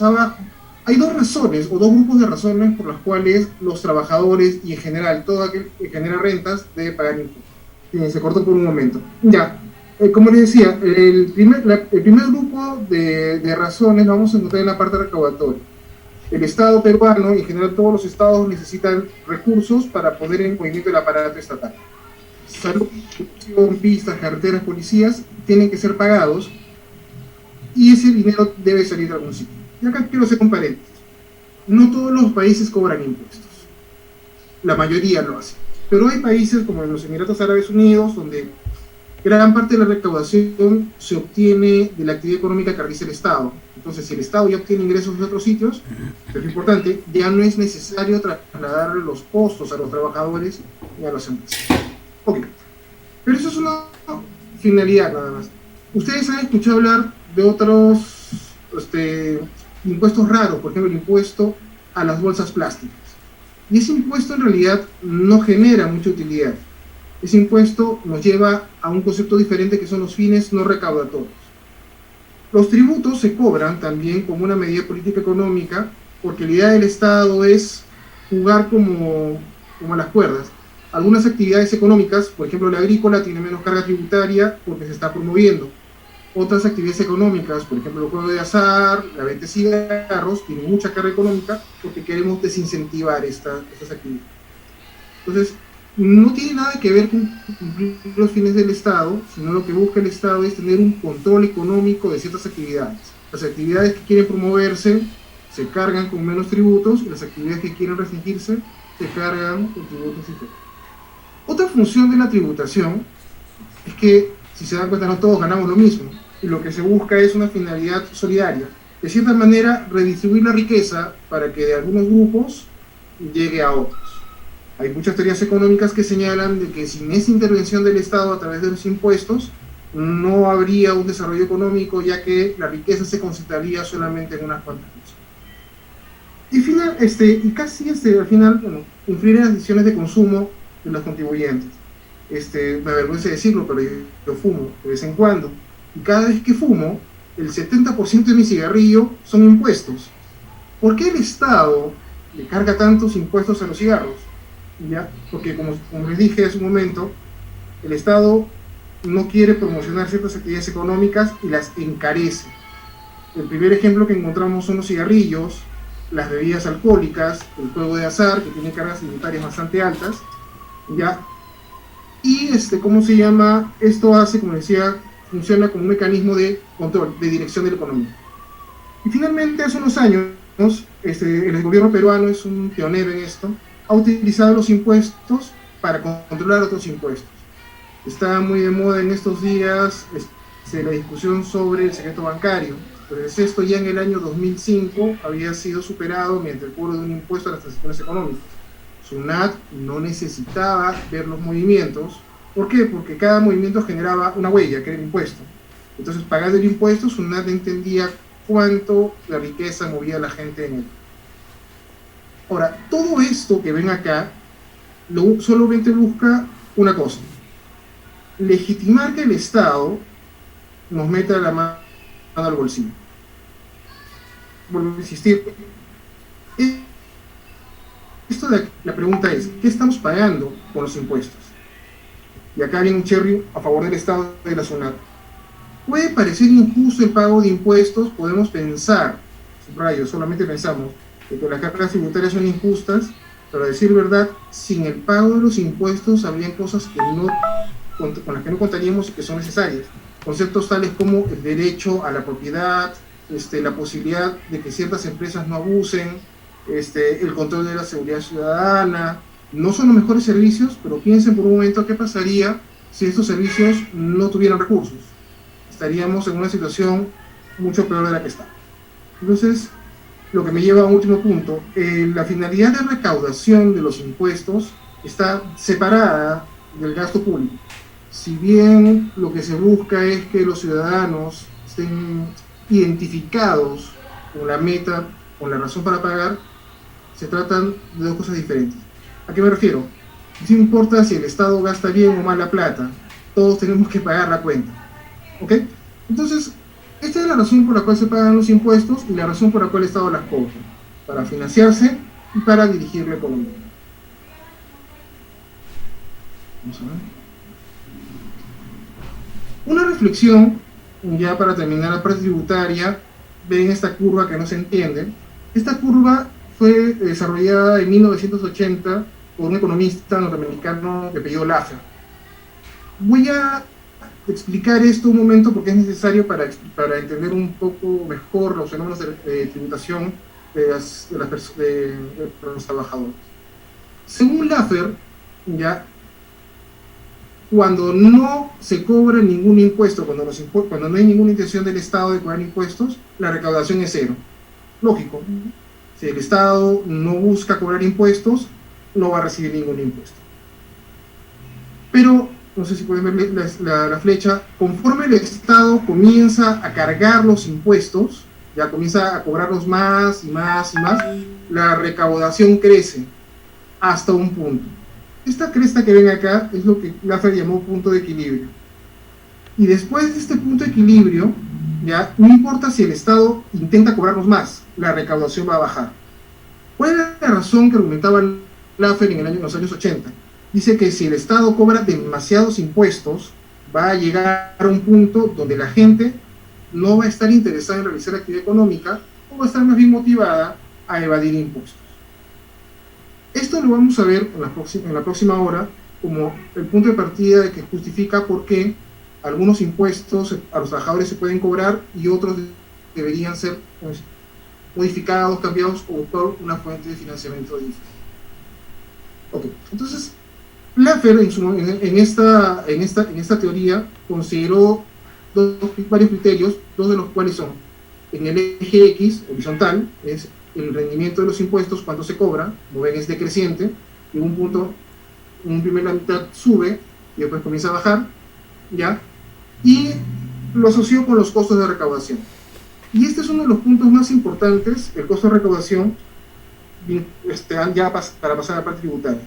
más abajo, hay dos razones o dos grupos de razones por las cuales los trabajadores y en general todo aquel que genera rentas debe pagar impuestos. Se cortó por un momento. Ya, como les decía, el primer grupo de razones lo vamos a encontrar en la parte recaudatoria. El Estado peruano y en general todos los estados necesitan recursos para poner en movimiento el aparato estatal. Salud, pistas, carreteras, policías tienen que ser pagados y ese dinero debe salir de algún sitio. Y acá quiero hacer un paréntesis. No todos los países cobran impuestos, la mayoría lo hace, pero hay países como en los Emiratos Árabes Unidos donde gran parte de la recaudación se obtiene de la actividad económica que realiza el Estado. Entonces, si el Estado ya obtiene ingresos de otros sitios, pero es importante, ya no es necesario trasladar los costos a los trabajadores y a las empresas. Ok, pero eso es una finalidad nada más. Ustedes han escuchado hablar de otros impuestos raros, por ejemplo, el impuesto a las bolsas plásticas. Y ese impuesto en realidad no genera mucha utilidad. Ese impuesto nos lleva a un concepto diferente que son los fines no recaudatorios. Los tributos se cobran también como una medida de política económica porque la idea del Estado es jugar como a las cuerdas. Algunas actividades económicas, por ejemplo la agrícola, tiene menos carga tributaria porque se está promoviendo. Otras actividades económicas, por ejemplo el juego de azar, la venta de cigarros, tienen mucha carga económica porque queremos desincentivar estas actividades. Entonces, no tiene nada que ver con cumplir los fines del Estado, sino lo que busca el Estado es tener un control económico de ciertas actividades. Las actividades que quieren promoverse se cargan con menos tributos y las actividades que quieren restringirse se cargan con tributos diferentes. Otra función de la tributación es que, si se dan cuenta, no todos ganamos lo mismo y lo que se busca es una finalidad solidaria. De cierta manera, redistribuir la riqueza para que de algunos grupos llegue a otros. Hay muchas teorías económicas que señalan de que sin esa intervención del Estado a través de los impuestos no habría un desarrollo económico, ya que la riqueza se concentraría solamente en unas cuantas personas. Y casi al final, bueno, influir en las decisiones de consumo de los contribuyentes. Me avergüenza decirlo, pero yo fumo de vez en cuando. Y cada vez que fumo, el 70% de mi cigarrillo son impuestos. ¿Por qué el Estado le carga tantos impuestos a los cigarros? ¿Ya? Porque como les dije hace un momento, el Estado no quiere promocionar ciertas actividades económicas y las encarece. El primer ejemplo que encontramos son los cigarrillos, las bebidas alcohólicas, el juego de azar, que tiene cargas tributarias bastante altas, ¿ya? Y ¿cómo se llama? Esto hace, como decía, funciona como un mecanismo de control, de dirección de la economía. Y finalmente, hace unos años, el gobierno peruano es un pionero en esto, ha utilizado los impuestos para controlar otros impuestos. Está muy de moda en estos días la discusión sobre el secreto bancario. Entonces esto ya en el año 2005 había sido superado mediante el cobro de un impuesto a las transacciones económicas. SUNAT no necesitaba ver los movimientos. ¿Por qué? Porque cada movimiento generaba una huella, que era el impuesto. Entonces, pagando el impuesto, SUNAT entendía cuánto la riqueza movía a la gente en él. Ahora, todo esto que ven acá solamente busca una cosa: legitimar que el Estado nos meta la mano al bolsillo. Vuelvo a insistir, la pregunta es, ¿qué estamos pagando con los impuestos? Y acá viene un cherry a favor del Estado y de la SUNAT. Puede parecer injusto el pago de impuestos, podemos pensar, subrayo, solamente pensamos, que las cargas tributarias son injustas, pero a decir verdad, sin el pago de los impuestos habrían cosas con las que no contaríamos y que son necesarias. Conceptos tales como el derecho a la propiedad, la posibilidad de que ciertas empresas no abusen, el control de la seguridad ciudadana. No son los mejores servicios, pero piensen por un momento qué pasaría si estos servicios no tuvieran recursos. Estaríamos en una situación mucho peor de la que está. Entonces, lo que me lleva a un último punto, la finalidad de recaudación de los impuestos está separada del gasto público. Si bien lo que se busca es que los ciudadanos estén identificados con la meta, con la razón para pagar, se tratan de dos cosas diferentes. ¿A qué me refiero? No importa si el Estado gasta bien o mal la plata, todos tenemos que pagar la cuenta. ¿Ok? Entonces, Esta es la razón por la cual se pagan los impuestos y la razón por la cual el Estado las cobra, para financiarse y para dirigir la economía. Vamos a ver. Una reflexión, ya para terminar la parte tributaria, ven esta curva que no se entiende. Esta curva fue desarrollada en 1980 por un economista norteamericano de apellido Laffer. Voy a explicar esto un momento porque es necesario para entender un poco mejor los fenómenos de tributación de los trabajadores. Según Laffer, ya, cuando no se cobra ningún impuesto, cuando no hay ninguna intención del Estado de cobrar impuestos, la recaudación es cero. Lógico. Si el Estado no busca cobrar impuestos, no va a recibir ningún impuesto. Pero, no sé si pueden ver la flecha, conforme el Estado comienza a cargar los impuestos, ya comienza a cobrarlos más y más y más, la recaudación crece hasta un punto. Esta cresta que ven acá es lo que Laffer llamó punto de equilibrio. Y después de este punto de equilibrio, ya no importa si el Estado intenta cobrarnos más, la recaudación va a bajar. ¿Cuál era la razón que argumentaba Laffer en los años 80? Dice que si el Estado cobra demasiados impuestos, va a llegar a un punto donde la gente no va a estar interesada en realizar actividad económica o va a estar más bien motivada a evadir impuestos. Esto lo vamos a ver en la próxima hora como el punto de partida de que justifica por qué algunos impuestos a los trabajadores se pueden cobrar y otros deberían ser modificados, cambiados o por una fuente de financiamiento diferente. Ok, entonces Laffer en esta teoría consideró varios criterios, dos de los cuales son: en el eje X, horizontal, es el rendimiento de los impuestos, cuánto se cobra, como ven es decreciente, en un punto, en primera mitad sube y después comienza a bajar, ¿ya? Y lo asoció con los costos de recaudación. Y este es uno de los puntos más importantes, el costo de recaudación, ya para pasar a la parte tributaria.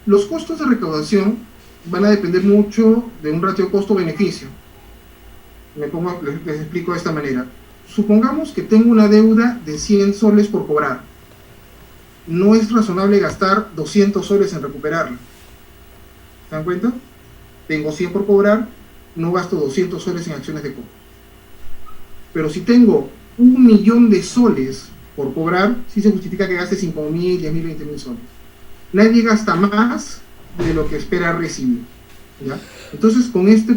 Los costos de recaudación van a depender mucho de un ratio costo-beneficio. Les explico de esta manera. Supongamos que tengo una deuda de 100 soles por cobrar. No es razonable gastar 200 soles en recuperarla. ¿Se dan cuenta? Tengo 100 por cobrar, no gasto 200 soles en acciones de cobro. Pero si tengo 1.000.000 de soles por cobrar, sí se justifica que gaste 5.000, 10.000, 20.000 soles. Nadie gasta más de lo que espera recibir, ¿ya? Entonces, con estos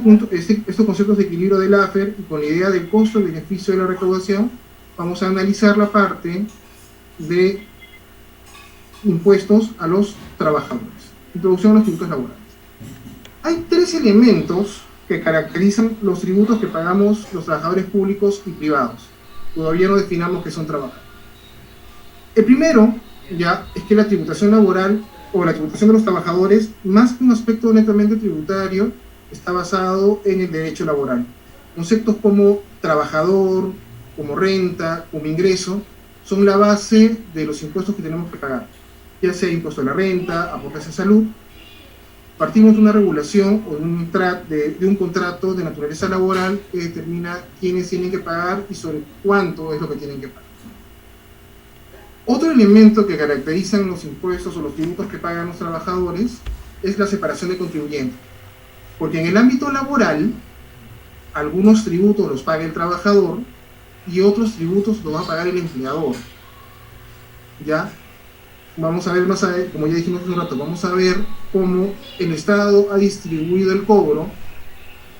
conceptos de equilibrio de Laffer y con la idea del costo-beneficio de la recaudación, vamos a analizar la parte de impuestos a los trabajadores. Introducción a los tributos laborales. Hay tres elementos que caracterizan los tributos que pagamos los trabajadores públicos y privados. Todavía no definamos qué son trabajadores. El primero, ya, es que la tributación laboral o la tributación de los trabajadores, más que un aspecto netamente tributario, está basado en el derecho laboral. Conceptos como trabajador, como renta, como ingreso, son la base de los impuestos que tenemos que pagar, ya sea impuesto a la renta, aportes a salud. Partimos de una regulación o de un contrato de naturaleza laboral que determina quiénes tienen que pagar y sobre cuánto es lo que tienen que pagar. Otro elemento que caracterizan los impuestos o los tributos que pagan los trabajadores es la separación de contribuyentes. Porque en el ámbito laboral, algunos tributos los paga el trabajador y otros tributos los va a pagar el empleador. ¿Ya? Vamos a ver más adelante, como ya dijimos hace un rato, vamos a ver cómo el Estado ha distribuido el cobro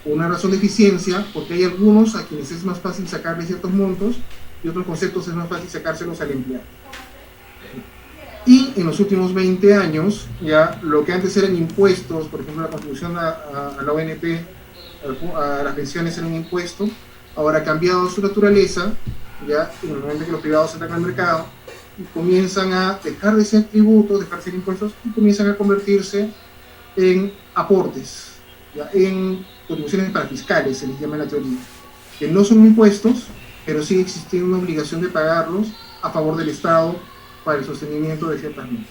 por una razón de eficiencia, porque hay algunos a quienes es más fácil sacarle ciertos montos y otros conceptos es más fácil sacárselos al empleado. Y en los últimos 20 años, ya lo que antes eran impuestos, por ejemplo la contribución a la ONP, a las pensiones era un impuesto, ahora ha cambiado su naturaleza, ya en el momento que los privados entran al mercado y comienzan a dejar de ser tributos, dejar de ser impuestos y comienzan a convertirse en aportes, ya, en contribuciones parafiscales, se les llama en la teoría, que no son impuestos, pero sigue existiendo una obligación de pagarlos a favor del Estado para el sostenimiento de ciertas medidas.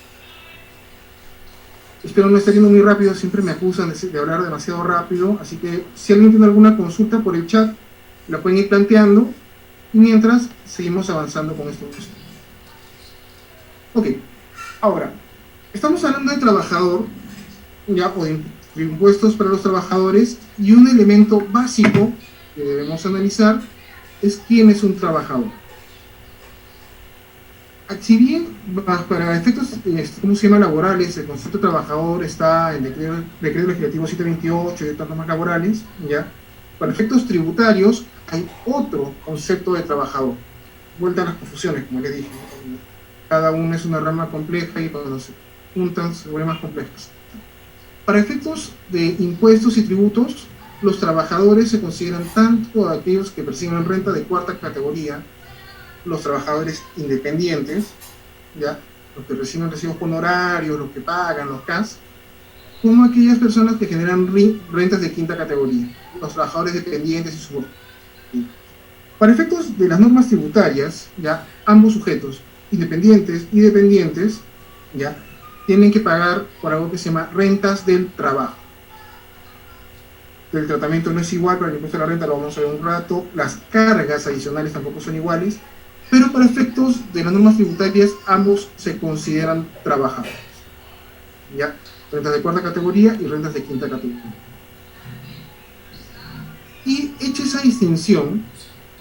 Espero no estar yendo muy rápido, siempre me acusan de hablar demasiado rápido, así que si alguien tiene alguna consulta por el chat, La pueden ir planteando y mientras seguimos avanzando con esto. Ok, ahora, estamos hablando de trabajador, ya, o de impuestos para los trabajadores, y un elemento básico que debemos analizar es quién es un trabajador. Si bien para efectos, ¿cómo se llama? Laborales, el concepto de trabajador está en el decreto legislativo 728 y otras normas laborales, ¿ya? Para efectos tributarios hay otro concepto de trabajador. Vuelta a las confusiones, como les dije. Cada uno es una rama compleja y cuando se juntan se vuelven más complejas. Para efectos de impuestos y tributos, los trabajadores se consideran tanto aquellos que perciben renta de cuarta categoría, los trabajadores independientes, ¿ya? Los que reciben recibos honorarios, los que pagan, los CAS, como aquellas personas que generan rentas de quinta categoría, los trabajadores dependientes y subordinados. Para efectos de las normas tributarias, ¿ya? Ambos sujetos, independientes y dependientes, ¿ya? Tienen que pagar por algo que se llama rentas del trabajo. El tratamiento no es igual para el impuesto a la renta, lo vamos a ver un rato, las cargas adicionales tampoco son iguales, pero para efectos de las normas tributarias ambos se consideran trabajadores, ¿ya? Rentas de cuarta categoría y rentas de quinta categoría. Y hecha esa distinción,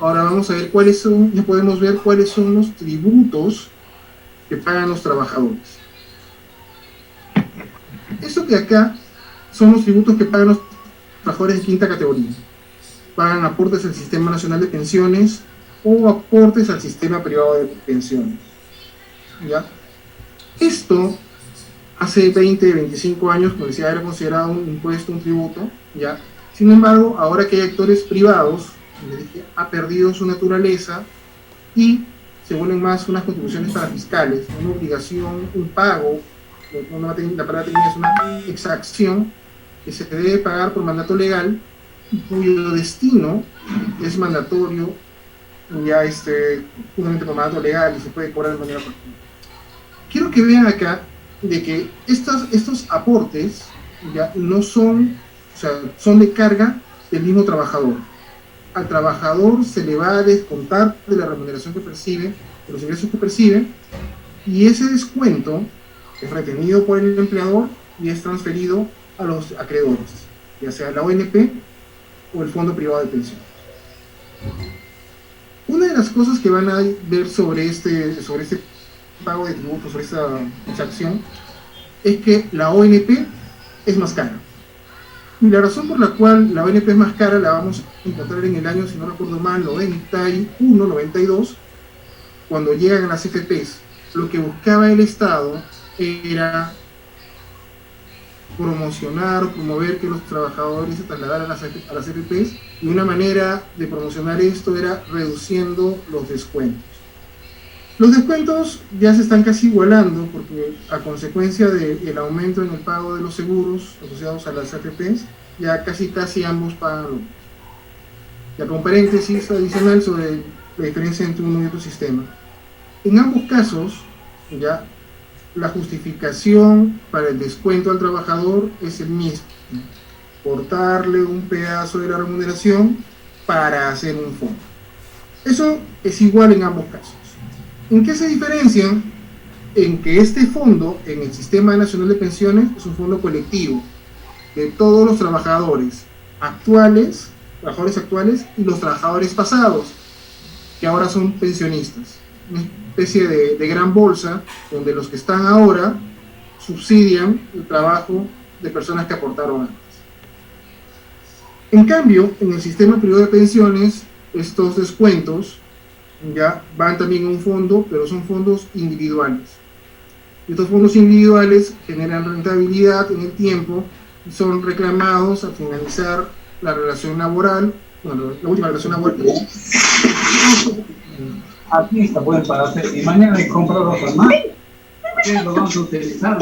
ahora vamos a ver cuáles son, ya podemos ver cuáles son los tributos que pagan los trabajadores. Esto que acá son los tributos que pagan los trabajadores de quinta categoría. Pagan aportes al Sistema Nacional de Pensiones o aportes al sistema privado de pensiones, ¿ya? Esto hace 20, 25 años, como decía, era considerado un impuesto, un tributo, ¿ya? Sin embargo, ahora que hay actores privados, como les dije, ha perdido su naturaleza y se vuelven más unas contribuciones parafiscales, una obligación, un pago, la palabra técnica es una exacción que se debe pagar por mandato legal y cuyo destino es mandatorio, ya justamente por mandato legal y se puede cobrar de manera particular. Quiero que vean acá de que estos aportes ya no son, o sea, son de carga del mismo trabajador. Al trabajador se le va a descontar de la remuneración que percibe, de los ingresos que percibe, y ese descuento es retenido por el empleador y es transferido a los acreedores, ya sea la ONP o el Fondo Privado de Pensiones. Una de las cosas que van a ver sobre este pago de tributos, sobre esta transacción, es que la ONP es más cara. Y la razón por la cual la ONP es más cara la vamos a encontrar en el año, si no recuerdo mal, 91, 92, cuando llegan las FPs. Lo que buscaba el Estado era promocionar o promover que los trabajadores se trasladaran a las FPs, y una manera de promocionar esto era reduciendo los descuentos. Los descuentos ya se están casi igualando porque a consecuencia del aumento en el pago de los seguros asociados a las AFPs, ya casi ambos pagan lo mismo. Ya con paréntesis adicional sobre la diferencia entre uno y otro sistema. En ambos casos, ya la justificación para el descuento al trabajador es el mismo: cortarle un pedazo de la remuneración para hacer un fondo. Eso es igual en ambos casos. ¿En qué se diferencian? En que este fondo, en el Sistema Nacional de Pensiones, es un fondo colectivo de todos los trabajadores actuales y los trabajadores pasados, que ahora son pensionistas. Una especie de gran bolsa donde los que están ahora subsidian el trabajo de personas que aportaron antes. En cambio, en el sistema privado de pensiones, estos descuentos ya van también a un fondo, pero son fondos individuales. Estos fondos individuales generan rentabilidad en el tiempo y son reclamados al finalizar la relación laboral, bueno, la última relación laboral. Aquí está, pueden pararse y mañana hay comprar otros más. ¿Qué lo vamos a utilizar?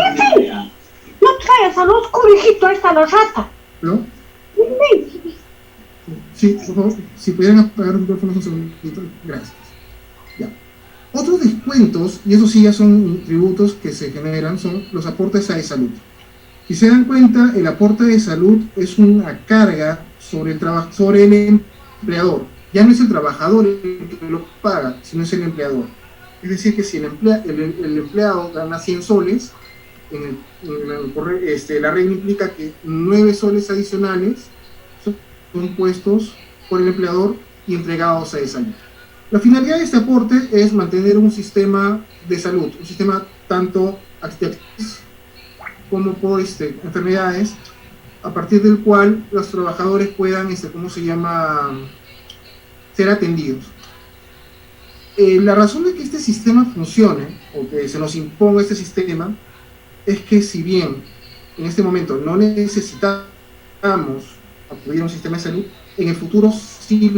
No traigas al oscuro, hijito, ahí está la rata. ¿No? Sí, por favor, si pudieran apagar el micrófono un segundito, gracias. Ya. Otros descuentos, y eso sí ya son tributos que se generan, son los aportes a salud. Si se dan cuenta, el aporte de salud es una carga sobre el empleador. ya no es el trabajador el que lo paga, sino es el empleador. Es decir, que si el empleado gana 100 soles, la regla implica que 9 soles adicionales son puestos por el empleador y entregados a esa salud. La finalidad de este aporte es mantener un sistema de salud, un sistema tanto activos como por enfermedades, a partir del cual los trabajadores puedan, ser atendidos. La razón de que este sistema funcione, o que se nos imponga este sistema, es que si bien en este momento no necesitamos acudir a un sistema de salud, en el futuro sí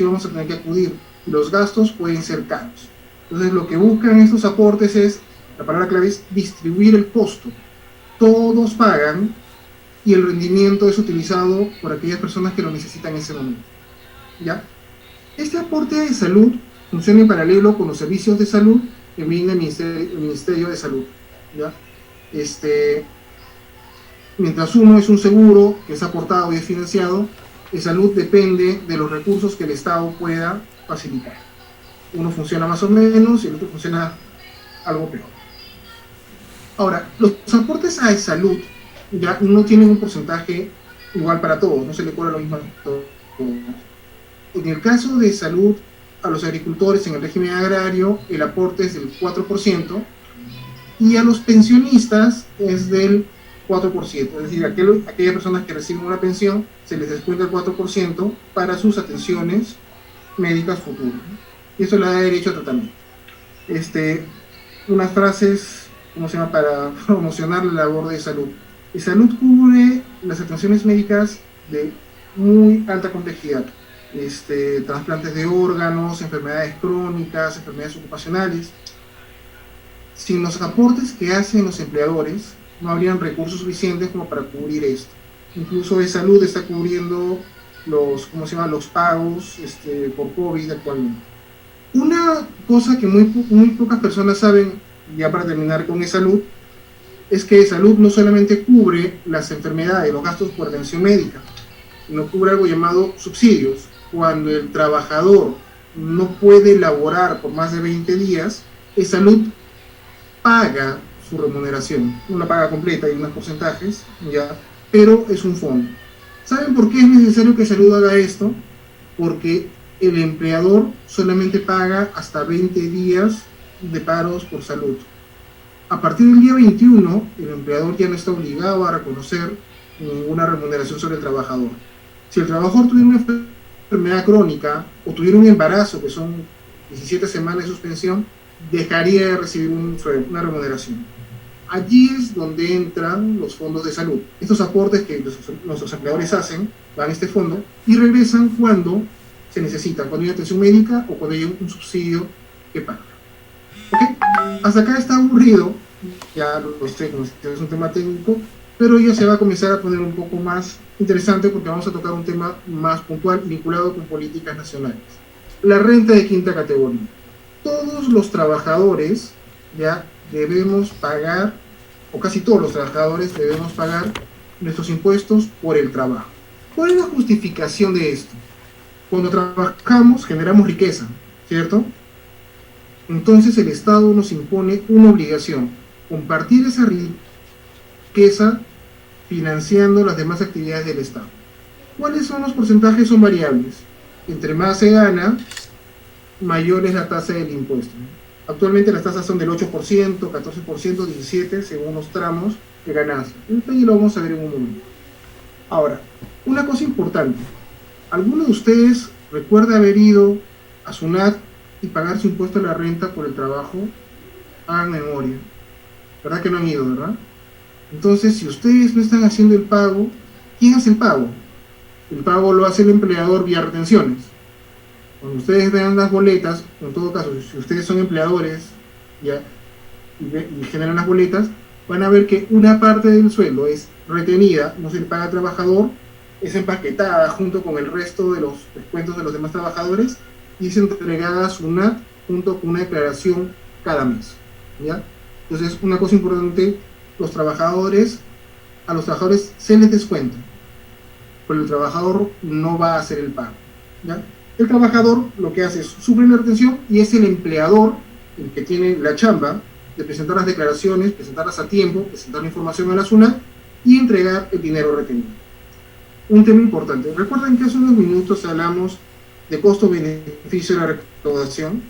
vamos a tener que acudir, y los gastos pueden ser caros. Entonces lo que buscan estos aportes es, la palabra clave es distribuir el costo. Todos pagan y el rendimiento es utilizado por aquellas personas que lo necesitan en ese momento, ¿ya? Este aporte de salud funciona en paralelo con los servicios de salud que brinda el Ministerio de Salud, ¿ya? Mientras uno es un seguro que es aportado y es financiado, el salud depende de los recursos que el Estado pueda facilitar. Uno funciona más o menos y el otro funciona algo peor. Ahora, los aportes a salud ya no tienen un porcentaje igual para todos, no se le cobra lo mismo a todos. En el caso de salud a los agricultores en el régimen agrario, el aporte es del 4%, y a los pensionistas es del 4%, es decir, aquellas personas que reciben una pensión se les descuenta el 4% para sus atenciones médicas futuras, ¿no? Y eso le da derecho a tratamiento. Unas frases, para promocionar la labor de salud. Y salud cubre las atenciones médicas de muy alta complejidad, trasplantes de órganos, enfermedades crónicas, enfermedades ocupacionales. Sin los aportes que hacen los empleadores, no habrían recursos suficientes como para cubrir esto. Incluso de salud está cubriendo los pagos por COVID actualmente. Una cosa que muy pocas personas saben, ya para terminar con salud, es que salud no solamente cubre las enfermedades, los gastos por atención médica, sino cubre algo llamado subsidios. Cuando el trabajador no puede laborar por más de 20 días, salud paga su remuneración, no la paga completa, hay unos porcentajes, ¿ya? Pero es un fondo. ¿Saben por qué es necesario que salud haga esto? Porque el empleador solamente paga hasta 20 días de paros por salud. A partir del día 21, el empleador ya no está obligado a reconocer ninguna remuneración sobre el trabajador. Si el trabajador tuviera una enfermedad crónica o tuviera un embarazo, que son 17 semanas de suspensión, dejaría de recibir una remuneración. Allí es donde entran los fondos de salud. Estos aportes que nuestros empleadores hacen van a este fondo y regresan cuando se necesita, cuando hay atención médica o cuando hay un subsidio que paga. ¿Okay? Hasta acá está aburrido, ya lo sé, es un tema técnico, pero ya se va a comenzar a poner un poco más interesante porque vamos a tocar un tema más puntual vinculado con políticas nacionales. La renta de quinta categoría. Todos los trabajadores ya debemos pagar, o casi todos los trabajadores debemos pagar nuestros impuestos por el trabajo. ¿Cuál es la justificación de esto? Cuando trabajamos generamos riqueza, ¿cierto? Entonces el Estado nos impone una obligación, compartir esa riqueza financiando las demás actividades del Estado. ¿Cuáles son los porcentajes? Son variables. Entre más se gana, mayor es la tasa del impuesto. Actualmente las tasas son del 8%, 14%, 17%, según los tramos de ganancia. Y lo vamos a ver en un momento. Ahora, una cosa importante. ¿Alguno de ustedes recuerda haber ido a SUNAT y pagar su impuesto a la renta por el trabajo? Hagan memoria. ¿Verdad que no han ido, verdad? Entonces, si ustedes no están haciendo el pago, ¿quién hace el pago? El pago lo hace el empleador vía retenciones. Cuando ustedes vean las boletas, en todo caso, si ustedes son empleadores ya, y generan las boletas, van a ver que una parte del sueldo es retenida, no se le paga al trabajador, es empaquetada junto con el resto de los descuentos de los demás trabajadores y es entregada a SUNAT junto con una declaración cada mes, ¿ya? Entonces, una cosa importante, a los trabajadores se les descuenta, pero el trabajador no va a hacer el pago, ¿ya? El trabajador lo que hace es sufre la retención y es el empleador el que tiene la chamba de presentar las declaraciones, presentarlas a tiempo, presentar la información a la SUNAT y entregar el dinero retenido. Un tema importante. Recuerden que hace unos minutos hablamos de costo-beneficio de la recaudación.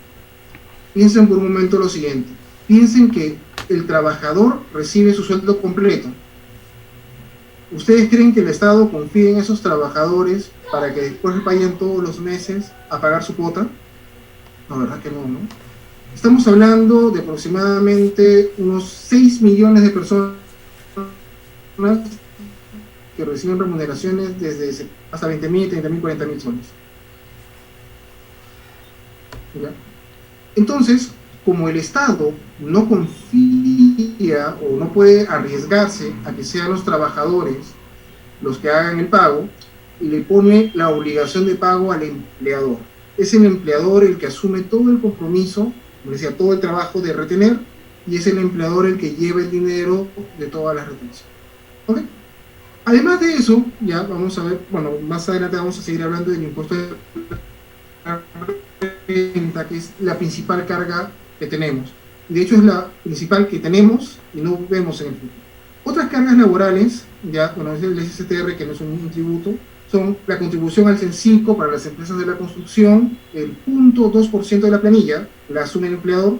Piensen por un momento lo siguiente. Piensen que el trabajador recibe su sueldo completo. ¿Ustedes creen que el Estado confía en esos trabajadores para que después vayan todos los meses a pagar su cuota? No, verdad que no, ¿no? Estamos hablando de aproximadamente unos 6 millones de personas que reciben remuneraciones desde hasta 20.000, 30.000, 40.000 soles. ¿Ya? Entonces, como el Estado no confía o no puede arriesgarse a que sean los trabajadores los que hagan el pago, le pone la obligación de pago al empleador. Es el empleador el que asume todo el compromiso, como decía, todo el trabajo de retener, y es el empleador el que lleva el dinero de todas las retenciones. ¿Okay? Además de eso, ya vamos a ver, bueno, más adelante vamos a seguir hablando del impuesto de renta, que es la principal carga que tenemos. De hecho, es la principal que tenemos y no vemos en el futuro. Otras cargas laborales, ya, bueno, es el SSTR, que no es un tributo, son la contribución al CEN5 para las empresas de la construcción, el 0.2% de la planilla, la asume el empleador.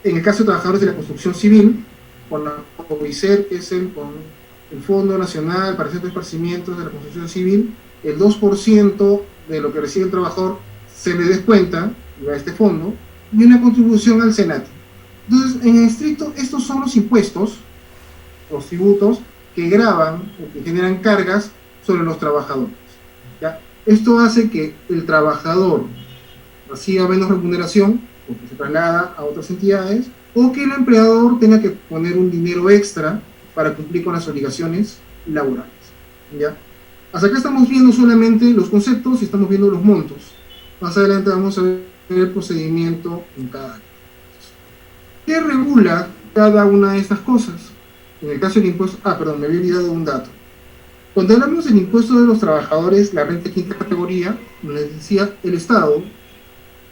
En el caso de trabajadores de la construcción civil, con la OICER, que es el Fondo Nacional para Centros de Esparcimientos de la Construcción Civil, el 2% de lo que recibe el trabajador se le descuenta a este fondo, y una contribución al SENATI. Entonces, en estricto, estos son los impuestos, los tributos, que gravan o que generan cargas sobre los trabajadores. ¿Ya? Esto hace que el trabajador reciba menos remuneración, porque se traslada a otras entidades, o que el empleador tenga que poner un dinero extra para cumplir con las obligaciones laborales. ¿Ya? Hasta acá estamos viendo solamente los conceptos y estamos viendo los montos. Más adelante vamos a ver el procedimiento en cada área. ¿Qué regula cada una de estas cosas? En el caso del impuesto... perdón, me había olvidado un dato. Cuando hablamos del impuesto de los trabajadores, la renta de quinta categoría, como les decía, el Estado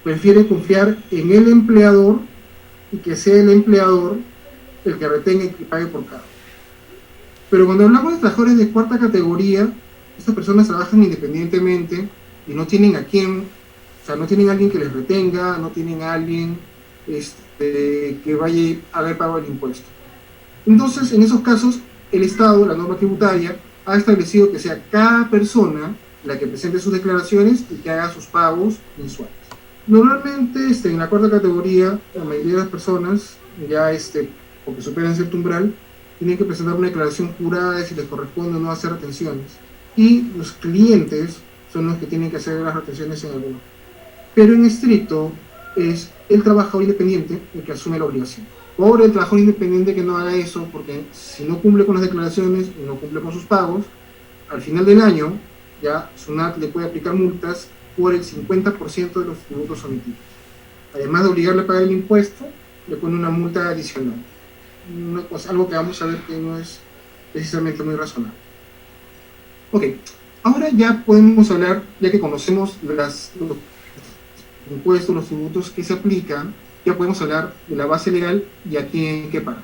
prefiere confiar en el empleador y que sea el empleador el que retenga y que pague por cada. Pero cuando hablamos de trabajadores de cuarta categoría, estas personas trabajan independientemente y no tienen a quién, o sea, no tienen a alguien que les retenga, no tienen a alguien que vaya a haber pago el impuesto. Entonces, en esos casos, el Estado, la norma tributaria, ha establecido que sea cada persona la que presente sus declaraciones y que haga sus pagos mensuales. Normalmente, en la cuarta categoría, la mayoría de las personas, ya porque superan cierto umbral, tienen que presentar una declaración jurada de si les corresponde o no hacer retenciones. Y los clientes son los que tienen que hacer las retenciones en alguno. Pero en estricto, es el trabajador independiente el que asume la obligación. Pobre el trabajador independiente que no haga eso, porque si no cumple con las declaraciones y no cumple con sus pagos, al final del año, ya SUNAT le puede aplicar multas por el 50% de los tributos omitidos. Además de obligarle a pagar el impuesto, le pone una multa adicional. Algo que vamos a ver que no es precisamente muy razonable. Ok, ahora ya podemos hablar, ya que conocemos los impuestos, los tributos que se aplican, ya podemos hablar de la base legal y a quién qué paga.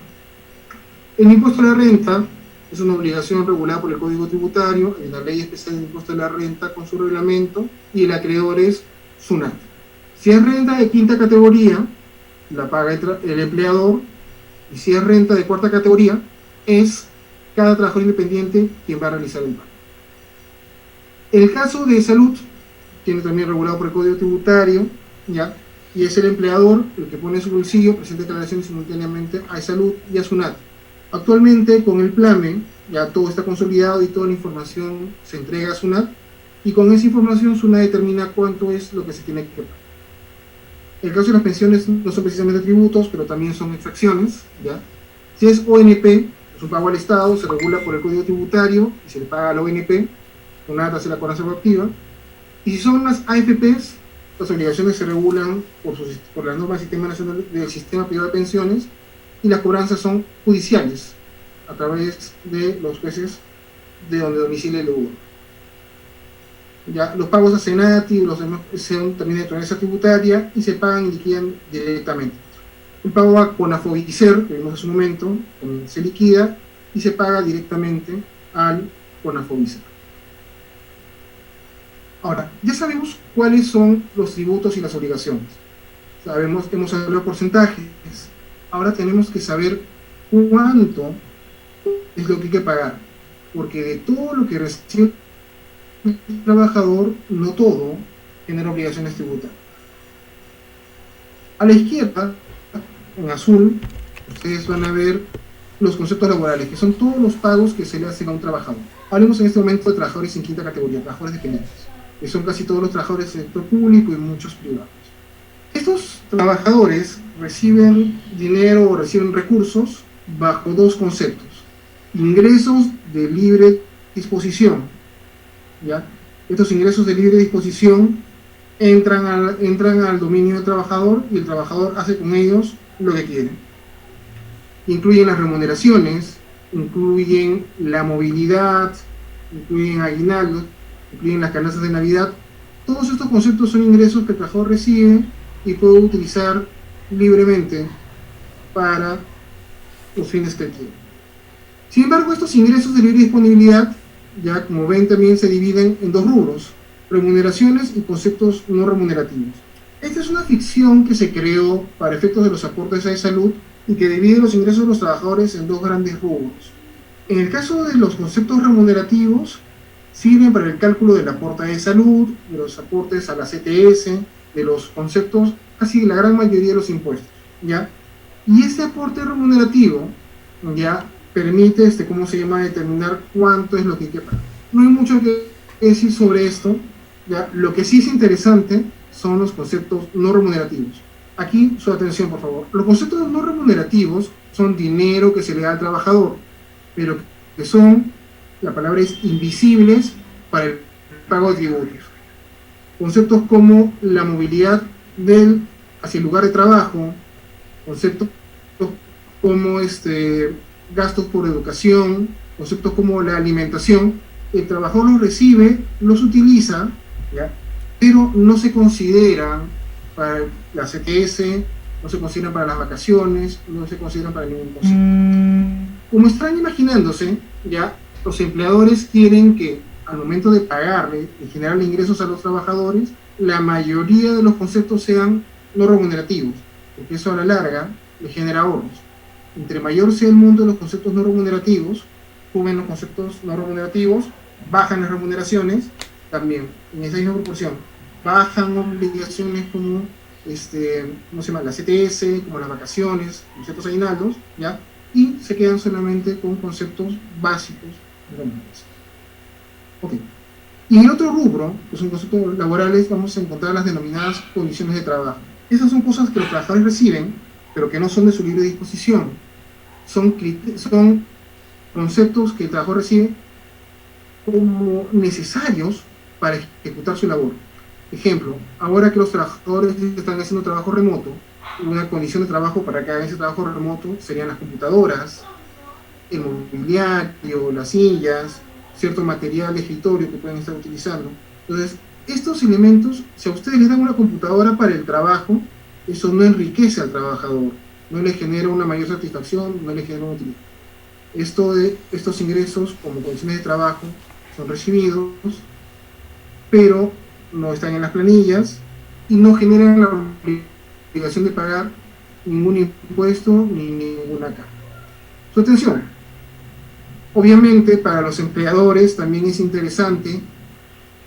El impuesto a la renta es una obligación regulada por el Código Tributario, en la Ley Especial del Impuesto a la Renta con su reglamento, y el acreedor es SUNAT. Si es renta de quinta categoría, la paga el empleador, y si es renta de cuarta categoría, es cada trabajador independiente quien va a realizar el pago. El caso de salud tiene también regulado por el Código Tributario, ¿ya? Y es el empleador el que pone en su bolsillo, presenta declaraciones simultáneamente a salud y a SUNAT. Actualmente, con el PLAME, ya todo está consolidado y toda la información se entrega a SUNAT, y con esa información SUNAT determina cuánto es lo que se tiene que pagar. El caso de las pensiones no son precisamente tributos, pero también son extracciones, ¿ya? Si es ONP, es un pago al Estado, se regula por el Código Tributario y se le paga a la ONP, SUNAT hace la cobranza proactiva. Y si son las AFPs, las obligaciones se regulan por las normas del Sistema Nacional del Sistema Privado de Pensiones, y las cobranzas son judiciales, a través de los jueces de donde domicilia el deudor. Ya, los pagos a Senati, los demás son también de naturaleza tributaria y se pagan y liquidan directamente. El pago a Conafobicer, que vimos hace un momento, se liquida y se paga directamente al Conafobicer. Ahora, ya sabemos cuáles son los tributos y las obligaciones. Sabemos, hemos hablado de porcentajes. Ahora tenemos que saber cuánto es lo que hay que pagar. Porque de todo lo que recibe el trabajador, no todo genera obligaciones tributarias. A la izquierda, en azul, ustedes van a ver los conceptos laborales, que son todos los pagos que se le hacen a un trabajador. Hablemos en este momento de trabajadores en quinta categoría, trabajadores dependientes, que son casi todos los trabajadores del sector público y muchos privados. Estos trabajadores reciben dinero o reciben recursos bajo dos conceptos: ingresos de libre disposición, ¿ya? Estos ingresos de libre disposición entran al dominio del trabajador y el trabajador hace con ellos lo que quiere. Incluyen las remuneraciones, incluyen la movilidad, incluyen aguinaldos, incluyen las canastas de Navidad. Todos estos conceptos son ingresos que el trabajador recibe y puede utilizar libremente para los fines que quiere. Sin embargo, estos ingresos de libre disponibilidad, ya como ven, también se dividen en dos rubros: remuneraciones y conceptos no remunerativos. Esta es una ficción que se creó para efectos de los aportes de salud y que divide los ingresos de los trabajadores en dos grandes rubros. En el caso de los conceptos remunerativos, sirven para el cálculo del aporte de salud, de los aportes a la CTS, de los conceptos, casi la gran mayoría de los impuestos, ¿ya? Y este aporte remunerativo, ya, permite, ¿cómo se llama?, determinar cuánto es lo que hay que pagar. No hay mucho que decir sobre esto, ¿ya? Lo que sí es interesante son los conceptos no remunerativos. Aquí, su atención, por favor. Los conceptos no remunerativos son dinero que se le da al trabajador, pero que son, la palabra es, invisibles para el pago de tributos. Conceptos como la movilidad hacia el lugar de trabajo, conceptos como gastos por educación, conceptos como la alimentación. El trabajador los recibe, los utiliza, ¿ya?, pero no se consideran para la CTS, no se consideran para las vacaciones, no se consideran para ningún concepto. Como están imaginándose, ya, los empleadores quieren que al momento de pagarle y generar ingresos a los trabajadores, la mayoría de los conceptos sean no remunerativos, porque eso a la larga le genera ahorros. Entre mayor sea el mundo de los conceptos no remunerativos, suben los conceptos no remunerativos, bajan las remuneraciones, también en esa misma proporción. Bajan obligaciones como ¿cómo se llama?, la CTS, como las vacaciones, conceptos aguinaldos, ¿ya? Y se quedan solamente con conceptos básicos de remuneración. Ok. Y en el otro rubro, que son conceptos laborales, vamos a encontrar las denominadas condiciones de trabajo. Esas son cosas que los trabajadores reciben, pero que no son de su libre disposición. Son conceptos que el trabajador recibe como necesarios para ejecutar su labor. Ejemplo, ahora que los trabajadores están haciendo trabajo remoto, una condición de trabajo para que hagan ese trabajo remoto serían las computadoras, el mobiliario, las sillas, cierto material de escritorio que pueden estar utilizando. Entonces, estos elementos, si a ustedes les dan una computadora para el trabajo, eso no enriquece al trabajador, no le genera una mayor satisfacción, no le genera una utilidad. Estos ingresos como condiciones de trabajo son recibidos, pero no están en las planillas y no generan la obligación de pagar ningún impuesto ni ninguna carga. Su atención. Obviamente, para los empleadores también es interesante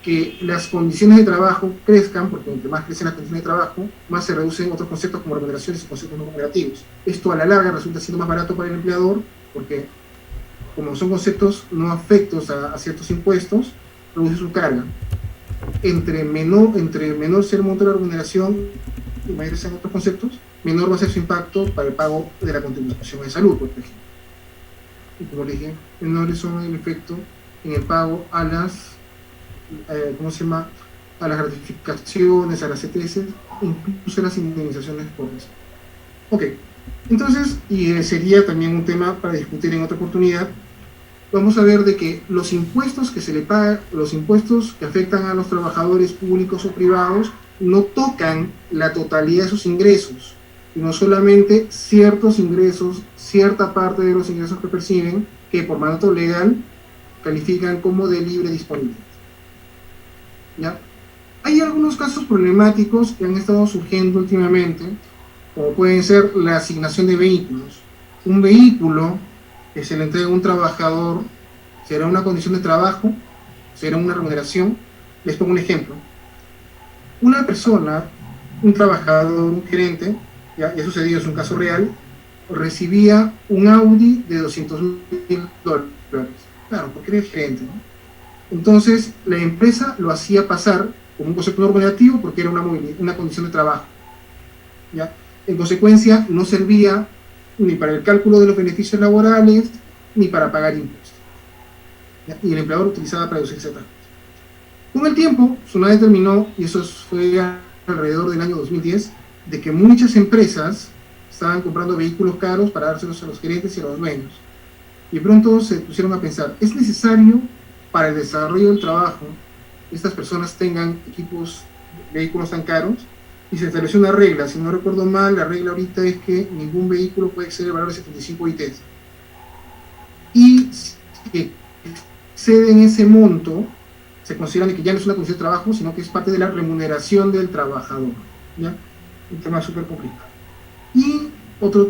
que las condiciones de trabajo crezcan, porque entre más crecen las condiciones de trabajo, más se reducen otros conceptos como remuneraciones y conceptos no remunerativos. Esto a la larga resulta siendo más barato para el empleador, porque como son conceptos no afectos a ciertos impuestos, reduce su carga. Entre menor sea el monto de la remuneración y mayores sean otros conceptos, menor va a ser su impacto para el pago de la contribución de salud, por ejemplo. Y como le dije, menores son el efecto en el pago a las a las gratificaciones, a las CTS, incluso a las indemnizaciones por eso. Ok, entonces, y sería también un tema para discutir en otra oportunidad, vamos a ver de que los impuestos que se le pagan, los impuestos que afectan a los trabajadores públicos o privados, no tocan la totalidad de sus ingresos, sino solamente ciertos ingresos, cierta parte de los ingresos que perciben, que por mandato legal califican como de libre disponibilidad. ¿Ya? Hay algunos casos problemáticos que han estado surgiendo últimamente, como pueden ser la asignación de vehículos. Un vehículo que se le entrega a un trabajador, ¿será una condición de trabajo? ¿Será una remuneración? Les pongo un ejemplo. Una persona, un trabajador, un gerente, ya sucedido, es un caso real, recibía un Audi de $200.000. Claro, porque era el gerente, ¿no? Entonces, la empresa lo hacía pasar como un concepto normativo porque era una condición de trabajo, ¿ya? En consecuencia, no servía ni para el cálculo de los beneficios laborales, ni para pagar impuestos, ¿ya? Y el empleador utilizaba para deducirse atrás. Con el tiempo, SUNAT determinó, y eso fue alrededor del año 2010, de que muchas empresas estaban comprando vehículos caros para dárselos a los gerentes y a los dueños. Y pronto se pusieron a pensar, ¿es necesario para el desarrollo del trabajo que estas personas tengan vehículos tan caros? Y se estableció una regla, si no recuerdo mal, la regla ahorita es que ningún vehículo puede exceder el valor de 75 ITs. Y si exceden ese monto, se consideran que ya no es una condición de trabajo, sino que es parte de la remuneración del trabajador, ¿ya? Un tema súper complicado. Y otro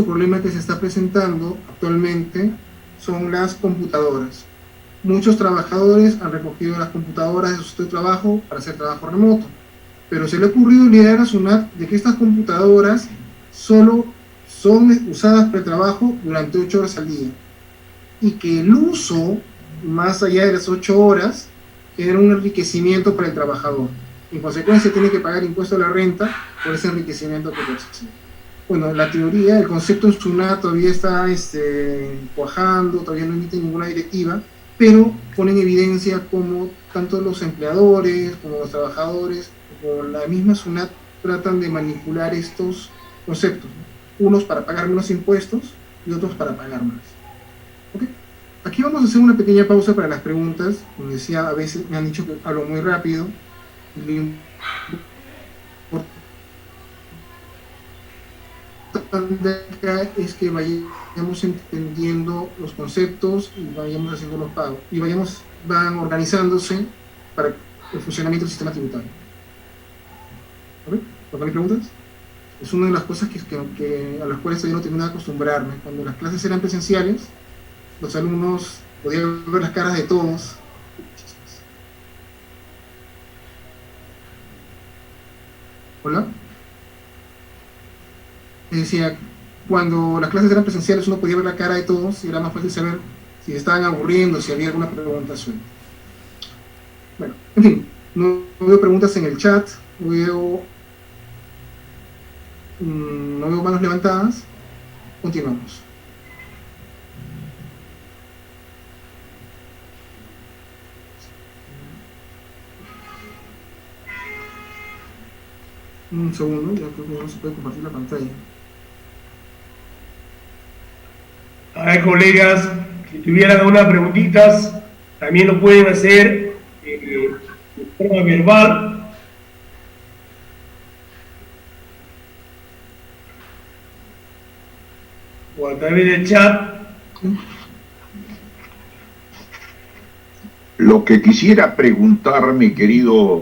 problema que se está presentando actualmente son las computadoras. Muchos trabajadores han recogido las computadoras de su trabajo para hacer trabajo remoto, pero se le ha ocurrido liderar a SUNAT de que estas computadoras solo son usadas para el trabajo durante 8 horas al día, y que el uso más allá de las 8 horas genera un enriquecimiento para el trabajador. En consecuencia, tiene que pagar impuesto a la renta por ese enriquecimiento que percibe. Bueno, la teoría, el concepto en SUNAT todavía está cuajando, todavía no emite ninguna directiva, pero pone en evidencia cómo tanto los empleadores como los trabajadores, como la misma SUNAT, tratan de manipular estos conceptos, ¿no? Unos para pagar menos impuestos y otros para pagar más. ¿Okay? Aquí vamos a hacer una pequeña pausa para las preguntas. Como decía, a veces me han dicho que hablo muy rápido. Lo importante acá es que vayamos entendiendo los conceptos y vayamos haciendo los pagos. Y van organizándose para el funcionamiento del sistema tributario. ¿Okay? ¿Hay preguntas? Es una de las cosas a las cuales todavía no terminé de acostumbrarme. Cuando las clases eran presenciales, los alumnos podían ver las caras de todos. ¿Hola? Es decir, cuando las clases eran presenciales uno podía ver la cara de todos y era más fácil saber si se estaban aburriendo, si había alguna pregunta suelta. Bueno, en fin, no veo preguntas en el chat, no veo manos levantadas. Continuamos. Un segundo, ya creo que no se puede compartir la pantalla. A ver, colegas, si tuvieran algunas preguntitas, también lo pueden hacer de forma verbal. O a través del chat. Lo que quisiera preguntar, mi querido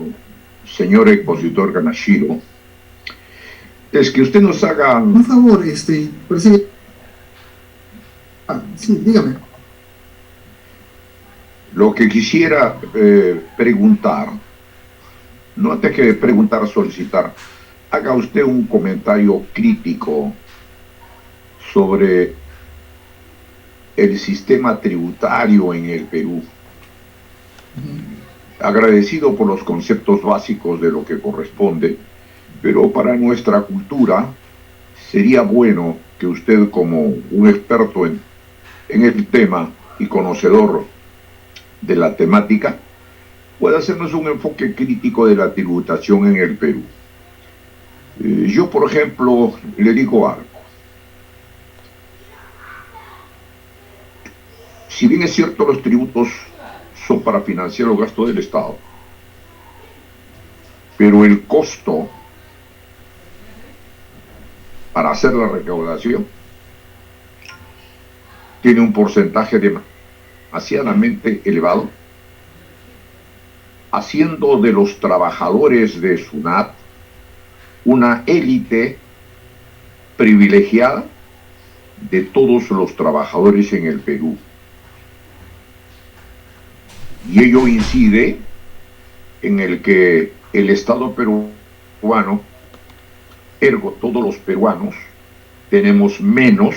señor expositor Kanashiro, es que usted nos haga... Por favor, parece... sí, dígame. Lo que quisiera preguntar, no antes que preguntar, solicitar, haga usted un comentario crítico sobre el sistema tributario en el Perú. Agradecido por los conceptos básicos de lo que corresponde, pero para nuestra cultura sería bueno que usted, como un experto en el tema y conocedor de la temática, pueda hacernos un enfoque crítico de la tributación en el Perú. Yo, por ejemplo, le digo algo. si bien es cierto los tributos son para financiar los gastos del Estado, pero el costo para hacer la recaudación tiene un porcentaje demasiadamente elevado, haciendo de los trabajadores de SUNAT una élite privilegiada de todos los trabajadores en el Perú. Y ello incide en el que el Estado peruano, ergo todos los peruanos, tenemos menos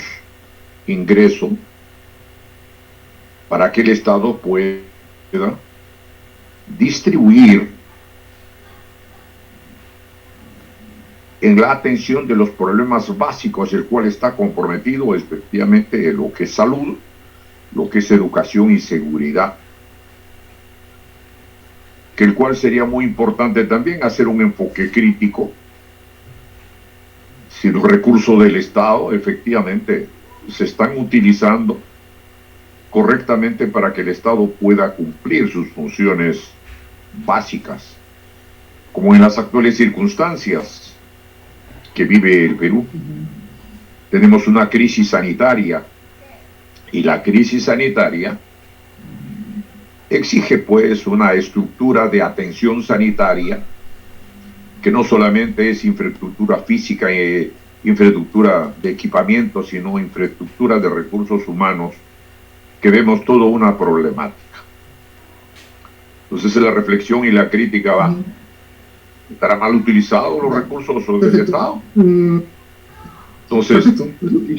ingreso para que el Estado pueda distribuir en la atención de los problemas básicos, el cual está comprometido efectivamente lo que es salud, lo que es educación y seguridad, que el cual sería muy importante también hacer un enfoque crítico si los recursos del Estado efectivamente se están utilizando correctamente para que el Estado pueda cumplir sus funciones básicas, como en las actuales circunstancias que vive el Perú. Tenemos una crisis sanitaria y la crisis sanitaria exige pues una estructura de atención sanitaria que no solamente es infraestructura física e infraestructura de equipamiento, sino infraestructura de recursos humanos, que vemos toda una problemática. Entonces la reflexión y la crítica va: ¿estará mal utilizados los recursos del Estado? Entonces,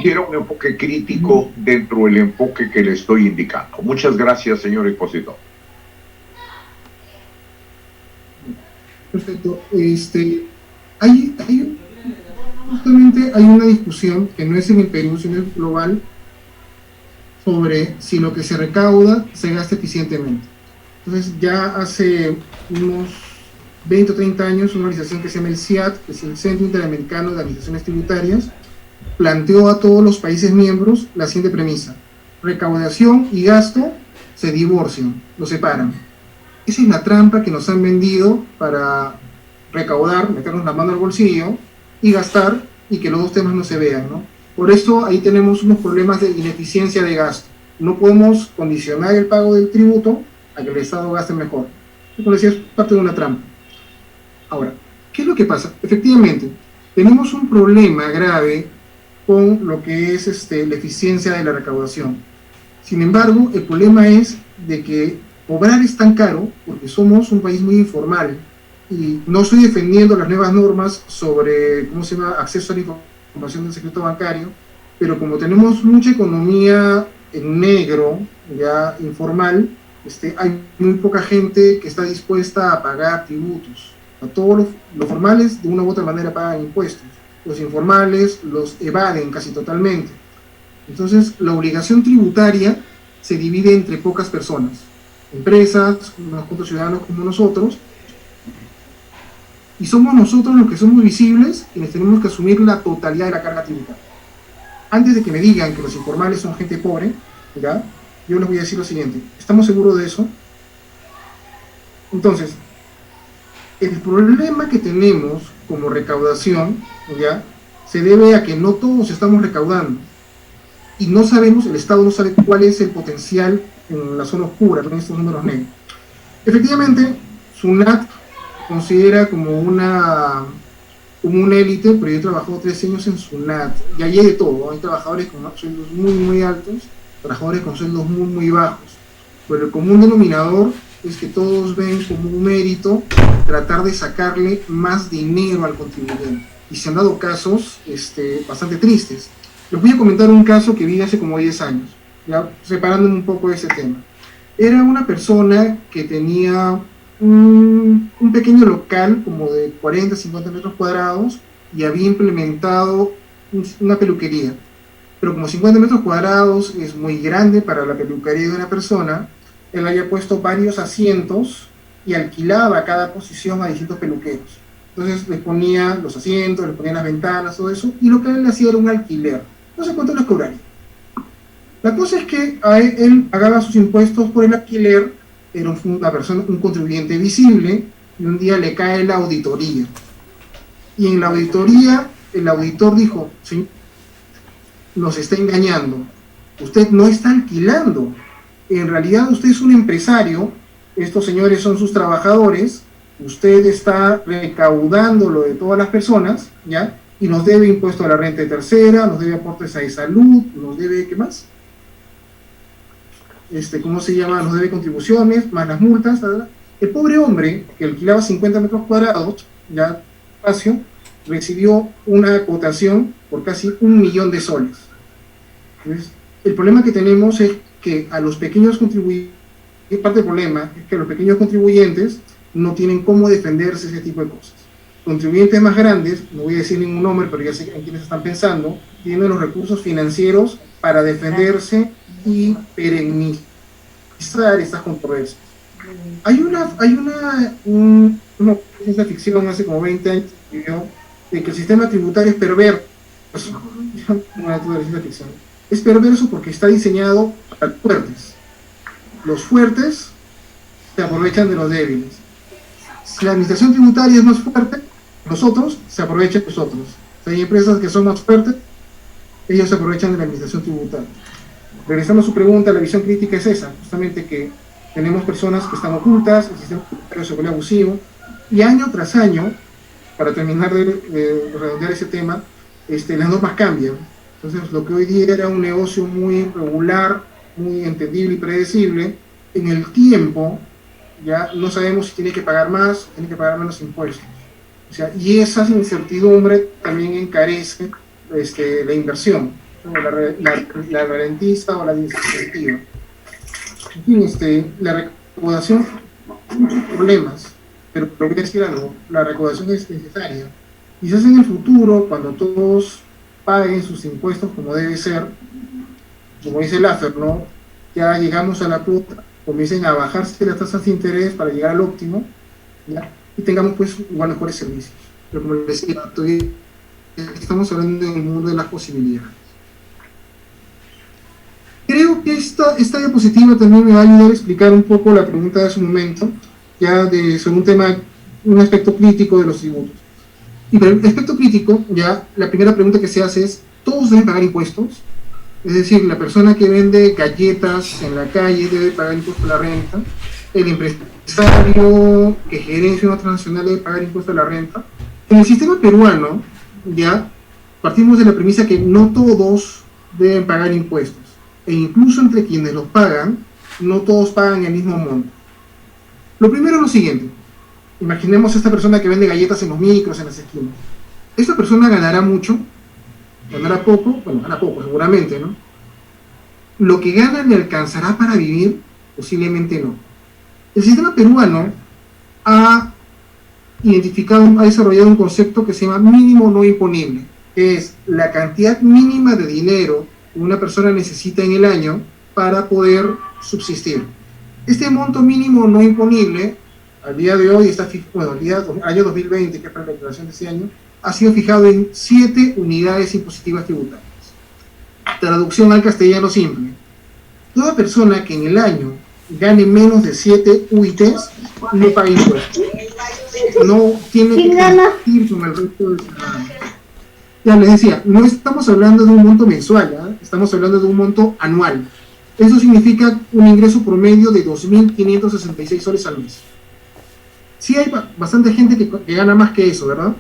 quiero un enfoque crítico dentro del enfoque que le estoy indicando. Muchas gracias, señor expositor. Perfecto. Justamente hay una discusión que no es en el Perú, sino en el global, sobre si lo que se recauda se gasta eficientemente. Entonces, ya hace unos 20 o 30 años, una organización que se llama el CIAT, que es el Centro Interamericano de Administraciones Tributarias, planteó a todos los países miembros la siguiente premisa: recaudación y gasto se divorcian, lo separan. Esa es la trampa que nos han vendido para recaudar, meternos la mano al bolsillo y gastar, y que los dos temas no se vean, ¿no? Por eso ahí tenemos unos problemas de ineficiencia de gasto. No podemos condicionar el pago del tributo a que el Estado gaste mejor. Como decía, es parte de una trampa. Ahora, ¿qué es lo que pasa? Efectivamente, tenemos un problema grave con lo que es la eficiencia de la recaudación. Sin embargo, el problema es de que cobrar es tan caro porque somos un país muy informal, y no estoy defendiendo las nuevas normas sobre, ¿cómo se llama?, acceso a la información del secreto bancario, pero como tenemos mucha economía en negro, ya informal, hay muy poca gente que está dispuesta a pagar tributos. A todos los formales de una u otra manera pagan impuestos, los informales los evaden casi totalmente. Entonces la obligación tributaria se divide entre pocas personas, empresas, unos cuantos ciudadanos como nosotros, y somos nosotros los que somos visibles quienes tenemos que asumir la totalidad de la carga tributaria. Antes de que me digan que los informales son gente pobre, ¿ya?, yo les voy a decir lo siguiente: ¿estamos seguros de eso? Entonces, el problema que tenemos como recaudación, ¿ya?, se debe a que no todos estamos recaudando, y no sabemos, el Estado no sabe cuál es el potencial en la zona oscura, con estos números negros. Efectivamente, SUNAT considera como una élite, pero yo he trabajado 13 años en SUNAT, y allí hay de todo. Hay trabajadores con sueldos muy, muy altos, trabajadores con sueldos muy, muy bajos, pero el común denominador es que todos ven como un mérito tratar de sacarle más dinero al contribuyente, y se han dado casos bastante tristes. Les voy a comentar un caso que vi hace como 10 años, ya separándome un poco de ese tema. Era una persona que tenía un pequeño local como de 40, 50 metros cuadrados, y había implementado una peluquería. Pero como 50 metros cuadrados es muy grande para la peluquería de una persona, él había puesto varios asientos y alquilaba cada posición a distintos peluqueros. Entonces les ponía los asientos, les ponía las ventanas, todo eso, y lo que él le hacía era un alquiler. No sé cuánto les cobraría. La cosa es que él pagaba sus impuestos por el alquiler, era una persona, un contribuyente visible, y un día le cae la auditoría. Y en la auditoría, el auditor dijo, sí, nos está engañando, usted no está alquilando, en realidad usted es un empresario, estos señores son sus trabajadores, usted está recaudando lo de todas las personas, ¿ya? Y nos debe impuesto a la renta de tercera, nos debe aportes a salud, nos debe, ¿qué más? ¿Cómo se llama? Nos debe contribuciones, más las multas, ¿verdad? El pobre hombre, que alquilaba 50 metros cuadrados, ya, espacio, recibió una cotación por casi 1 millón de soles. Entonces, el problema que tenemos es que a los pequeños contribuyentes, parte del problema es que los pequeños contribuyentes no tienen cómo defenderse ese tipo de cosas. Contribuyentes más grandes, no voy a decir ningún nombre, pero ya sé en quiénes están pensando, tienen los recursos financieros para defenderse y perennizar estas controversias. Hay una ciencia ficción hace como 20 años que escribió de que el sistema tributario es perverso. Es perverso porque está diseñado para los fuertes. Los fuertes se aprovechan de los débiles. Si la administración tributaria es más fuerte, nosotros se aprovechan de nosotros. Si hay empresas que son más fuertes, ellos se aprovechan de la administración tributaria. Regresando a su pregunta, la visión crítica es esa, justamente que tenemos personas que están ocultas, el sistema tributario se vuelve abusivo, y año tras año, para terminar de redondear ese tema, las normas cambian. Entonces, lo que hoy día era un negocio muy regular, muy entendible y predecible, en el tiempo ya no sabemos si tiene que pagar más o tiene que pagar menos impuestos. O sea, y esa incertidumbre también encarece la inversión, ¿no? la ralentiza o la desincentiva. En fin, la recaudación tiene muchos problemas, pero voy a decir algo, la recaudación es necesaria. Quizás en el futuro, cuando todos paguen sus impuestos como debe ser, como dice Laffer, ¿no? Ya llegamos a la cuota, comiencen a bajarse las tasas de interés para llegar al óptimo, ¿ya? Y tengamos pues igual mejores servicios. Pero como les decía, estamos hablando del mundo de las posibilidades. Creo que esta diapositiva también me va a ayudar a explicar un poco la pregunta de hace un momento, ya sobre un tema, un aspecto crítico de los tributos. Y para el aspecto crítico, ya la primera pregunta que se hace es, ¿todos deben pagar impuestos? Es decir, la persona que vende galletas en la calle debe pagar impuesto a la renta, el empresario que gerencia una transnacional debe pagar impuesto a la renta. En el sistema peruano, ya partimos de la premisa que no todos deben pagar impuestos, e incluso entre quienes los pagan, no todos pagan el mismo monto. Lo primero es lo siguiente. Imaginemos a esta persona que vende galletas en los micros, en las esquinas. Esta persona ganará mucho, ganará poco, bueno, ganará poco seguramente, ¿no? Lo que gana le alcanzará para vivir, posiblemente no. El sistema peruano ha desarrollado un concepto que se llama mínimo no imponible, que es la cantidad mínima de dinero que una persona necesita en el año para poder subsistir. Este monto mínimo no imponible, al día de hoy, año 2020, que es para la declaración de este año, ha sido fijado en 7 unidades impositivas tributarias. Traducción al castellano simple. Toda persona que en el año gane menos de 7 UITs no paga impuestos. No tiene que compartir con el resto de ciudadanos. Ya les decía, no estamos hablando de un monto mensual, ¿eh? Estamos hablando de un monto anual. Eso significa un ingreso promedio de 2.566 soles al mes. Sí hay bastante gente que gana más que eso, ¿verdad?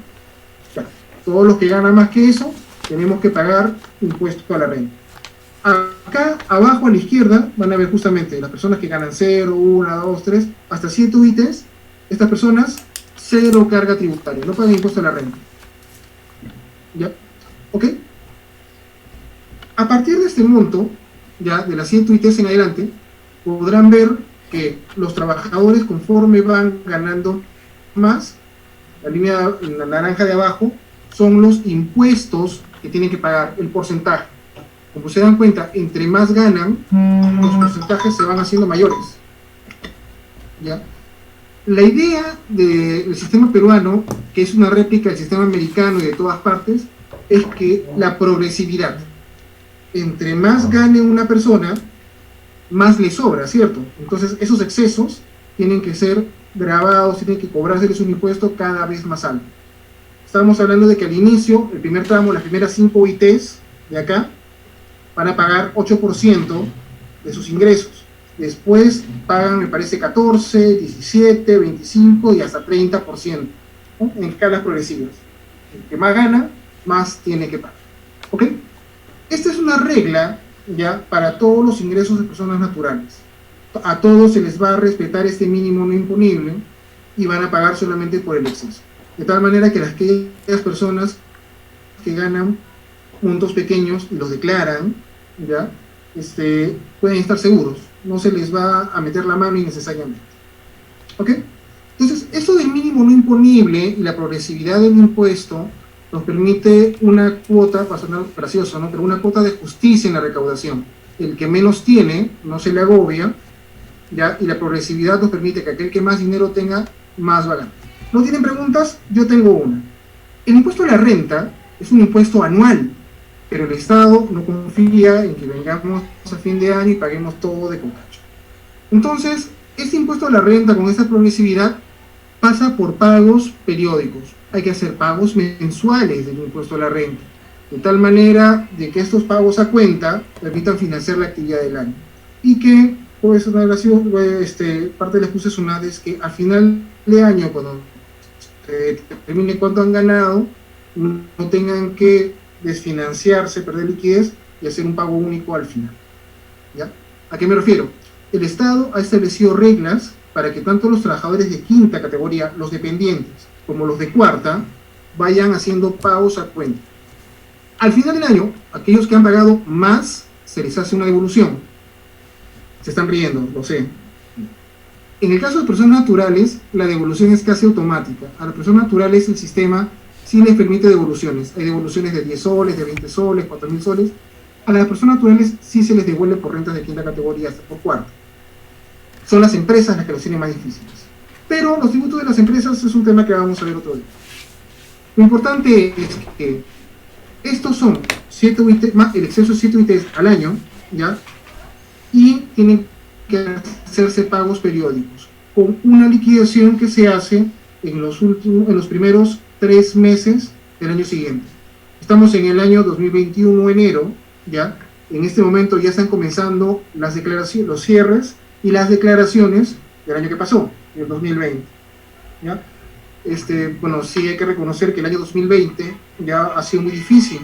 Ya, todos los que ganan más que eso, tenemos que pagar impuestos a la renta. Acá abajo a la izquierda van a ver justamente las personas que ganan 0, 1, 2, 3, hasta 7 UITs. Estas personas, 0 carga tributaria, no pagan impuesto a la renta. ¿Ya? ¿Ok? A partir de este monto, ya de las 100 UITs en adelante, podrán ver que los trabajadores, conforme van ganando más, la naranja de abajo, son los impuestos que tienen que pagar, el porcentaje. Como se dan cuenta, entre más ganan, los porcentajes se van haciendo mayores. ¿Ya? La idea del sistema peruano, que es una réplica del sistema americano y de todas partes, es que la progresividad. entre más gane una persona, más le sobra, ¿cierto? Entonces esos excesos tienen que ser grabados, tienen que cobrárseles un impuesto cada vez más alto. Estamos hablando de que al inicio, el primer tramo, las primeras 5 OITs de acá, van a pagar 8% de sus ingresos. Después pagan, me parece, 14, 17, 25 y hasta 30%, ¿no? En escalas progresivas. El que más gana, más tiene que pagar. ¿Ok? Esta es una regla ya para todos los ingresos de personas naturales. A todos se les va a respetar este mínimo no imponible y van a pagar solamente por el exceso. De tal manera que aquellas personas que ganan montos pequeños y los declaran, ¿ya? Pueden estar seguros, no se les va a meter la mano innecesariamente. ¿Ok? Entonces, eso del mínimo no imponible y la progresividad del impuesto nos permite una cuota, va a sonar gracioso, ¿no? Pero una cuota de justicia en la recaudación. El que menos tiene no se le agobia, ¿ya? Y la progresividad nos permite que aquel que más dinero tenga, más va a ganar. ¿No tienen preguntas? Yo tengo una. El impuesto a la renta es un impuesto anual, pero el Estado no confía en que vengamos a fin de año y paguemos todo de cocacho. Entonces, este impuesto a la renta con esta progresividad pasa por pagos periódicos. Hay que hacer pagos mensuales del impuesto a la renta, de tal manera de que estos pagos a cuenta permitan financiar la actividad del año. Y que, pues, una relación, parte de la excusa SUNAT es que al final de año, cuando termine cuánto han ganado, no tengan que desfinanciarse, perder liquidez y hacer un pago único al final. ¿Ya? ¿A qué me refiero? El Estado ha establecido reglas para que tanto los trabajadores de quinta categoría, los dependientes, como los de cuarta, vayan haciendo pagos a cuenta. Al final del año, aquellos que han pagado más, se les hace una devolución. Se están riendo, lo sé. En el caso de personas naturales, la devolución es casi automática. A las personas naturales el sistema sí les permite devoluciones. Hay devoluciones de 10 soles, de 20 soles, 4.000 soles. A las personas naturales sí se les devuelve por rentas de quinta categoría hasta por cuarta. Son las empresas las que los tienen más difíciles. Pero los tributos de las empresas es un tema que vamos a ver otro día. Lo importante es que estos son 7 UIT, más el exceso de 7 UITs al año, ¿ya? Y tienen que hacerse pagos periódicos, con una liquidación que se hace en los primeros 3 meses del año siguiente. Estamos en el año 2021, enero, ¿ya? En este momento ya están comenzando las declaraciones, los cierres y las declaraciones del año que pasó, el 2020, ¿ya? Bueno, sí hay que reconocer que el año 2020 ya ha sido muy difícil,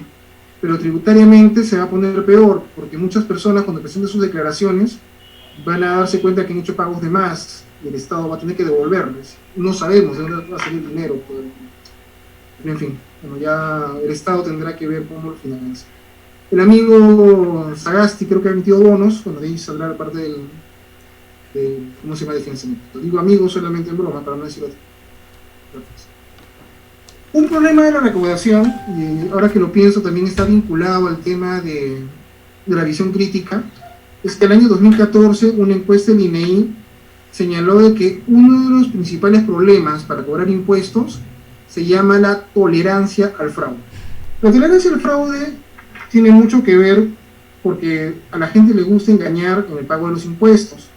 pero tributariamente se va a poner peor, porque muchas personas cuando presenten sus declaraciones van a darse cuenta que han hecho pagos de más y el Estado va a tener que devolverles. No sabemos de dónde va a salir el dinero, pero en fin, bueno, ya el Estado tendrá que ver cómo lo financia. El amigo Sagasti creo que ha emitido bonos, bueno, de ahí saldrá la parte del ¿cómo se llama? De financiamiento. Digo amigos solamente en broma, para no decir otra. Un problema de la recaudación, y ahora que lo pienso también está vinculado al tema de la visión crítica, es que el año 2014 una encuesta del INEI señaló de que uno de los principales problemas para cobrar impuestos se llama la tolerancia al fraude. La tolerancia al fraude tiene mucho que ver porque a la gente le gusta engañar en el pago de los impuestos,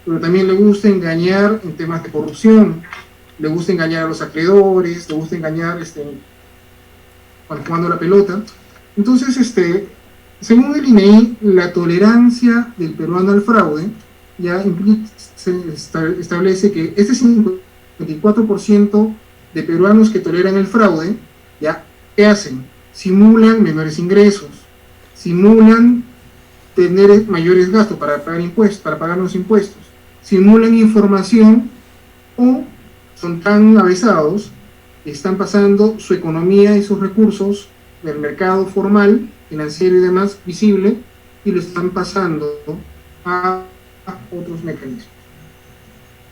pero también le gusta engañar en temas de corrupción, le gusta engañar a los acreedores, le gusta engañar cuando jugando la pelota. Entonces, según el INEI, la tolerancia del peruano al fraude ya establece que este 54% de peruanos que toleran el fraude, ya, ¿qué hacen? Simulan menores ingresos, simulan tener mayores gastos para pagar impuestos, para pagar los impuestos, simulan información o son tan avesados que están pasando su economía y sus recursos del mercado formal, financiero y demás visible, y lo están pasando a otros mecanismos.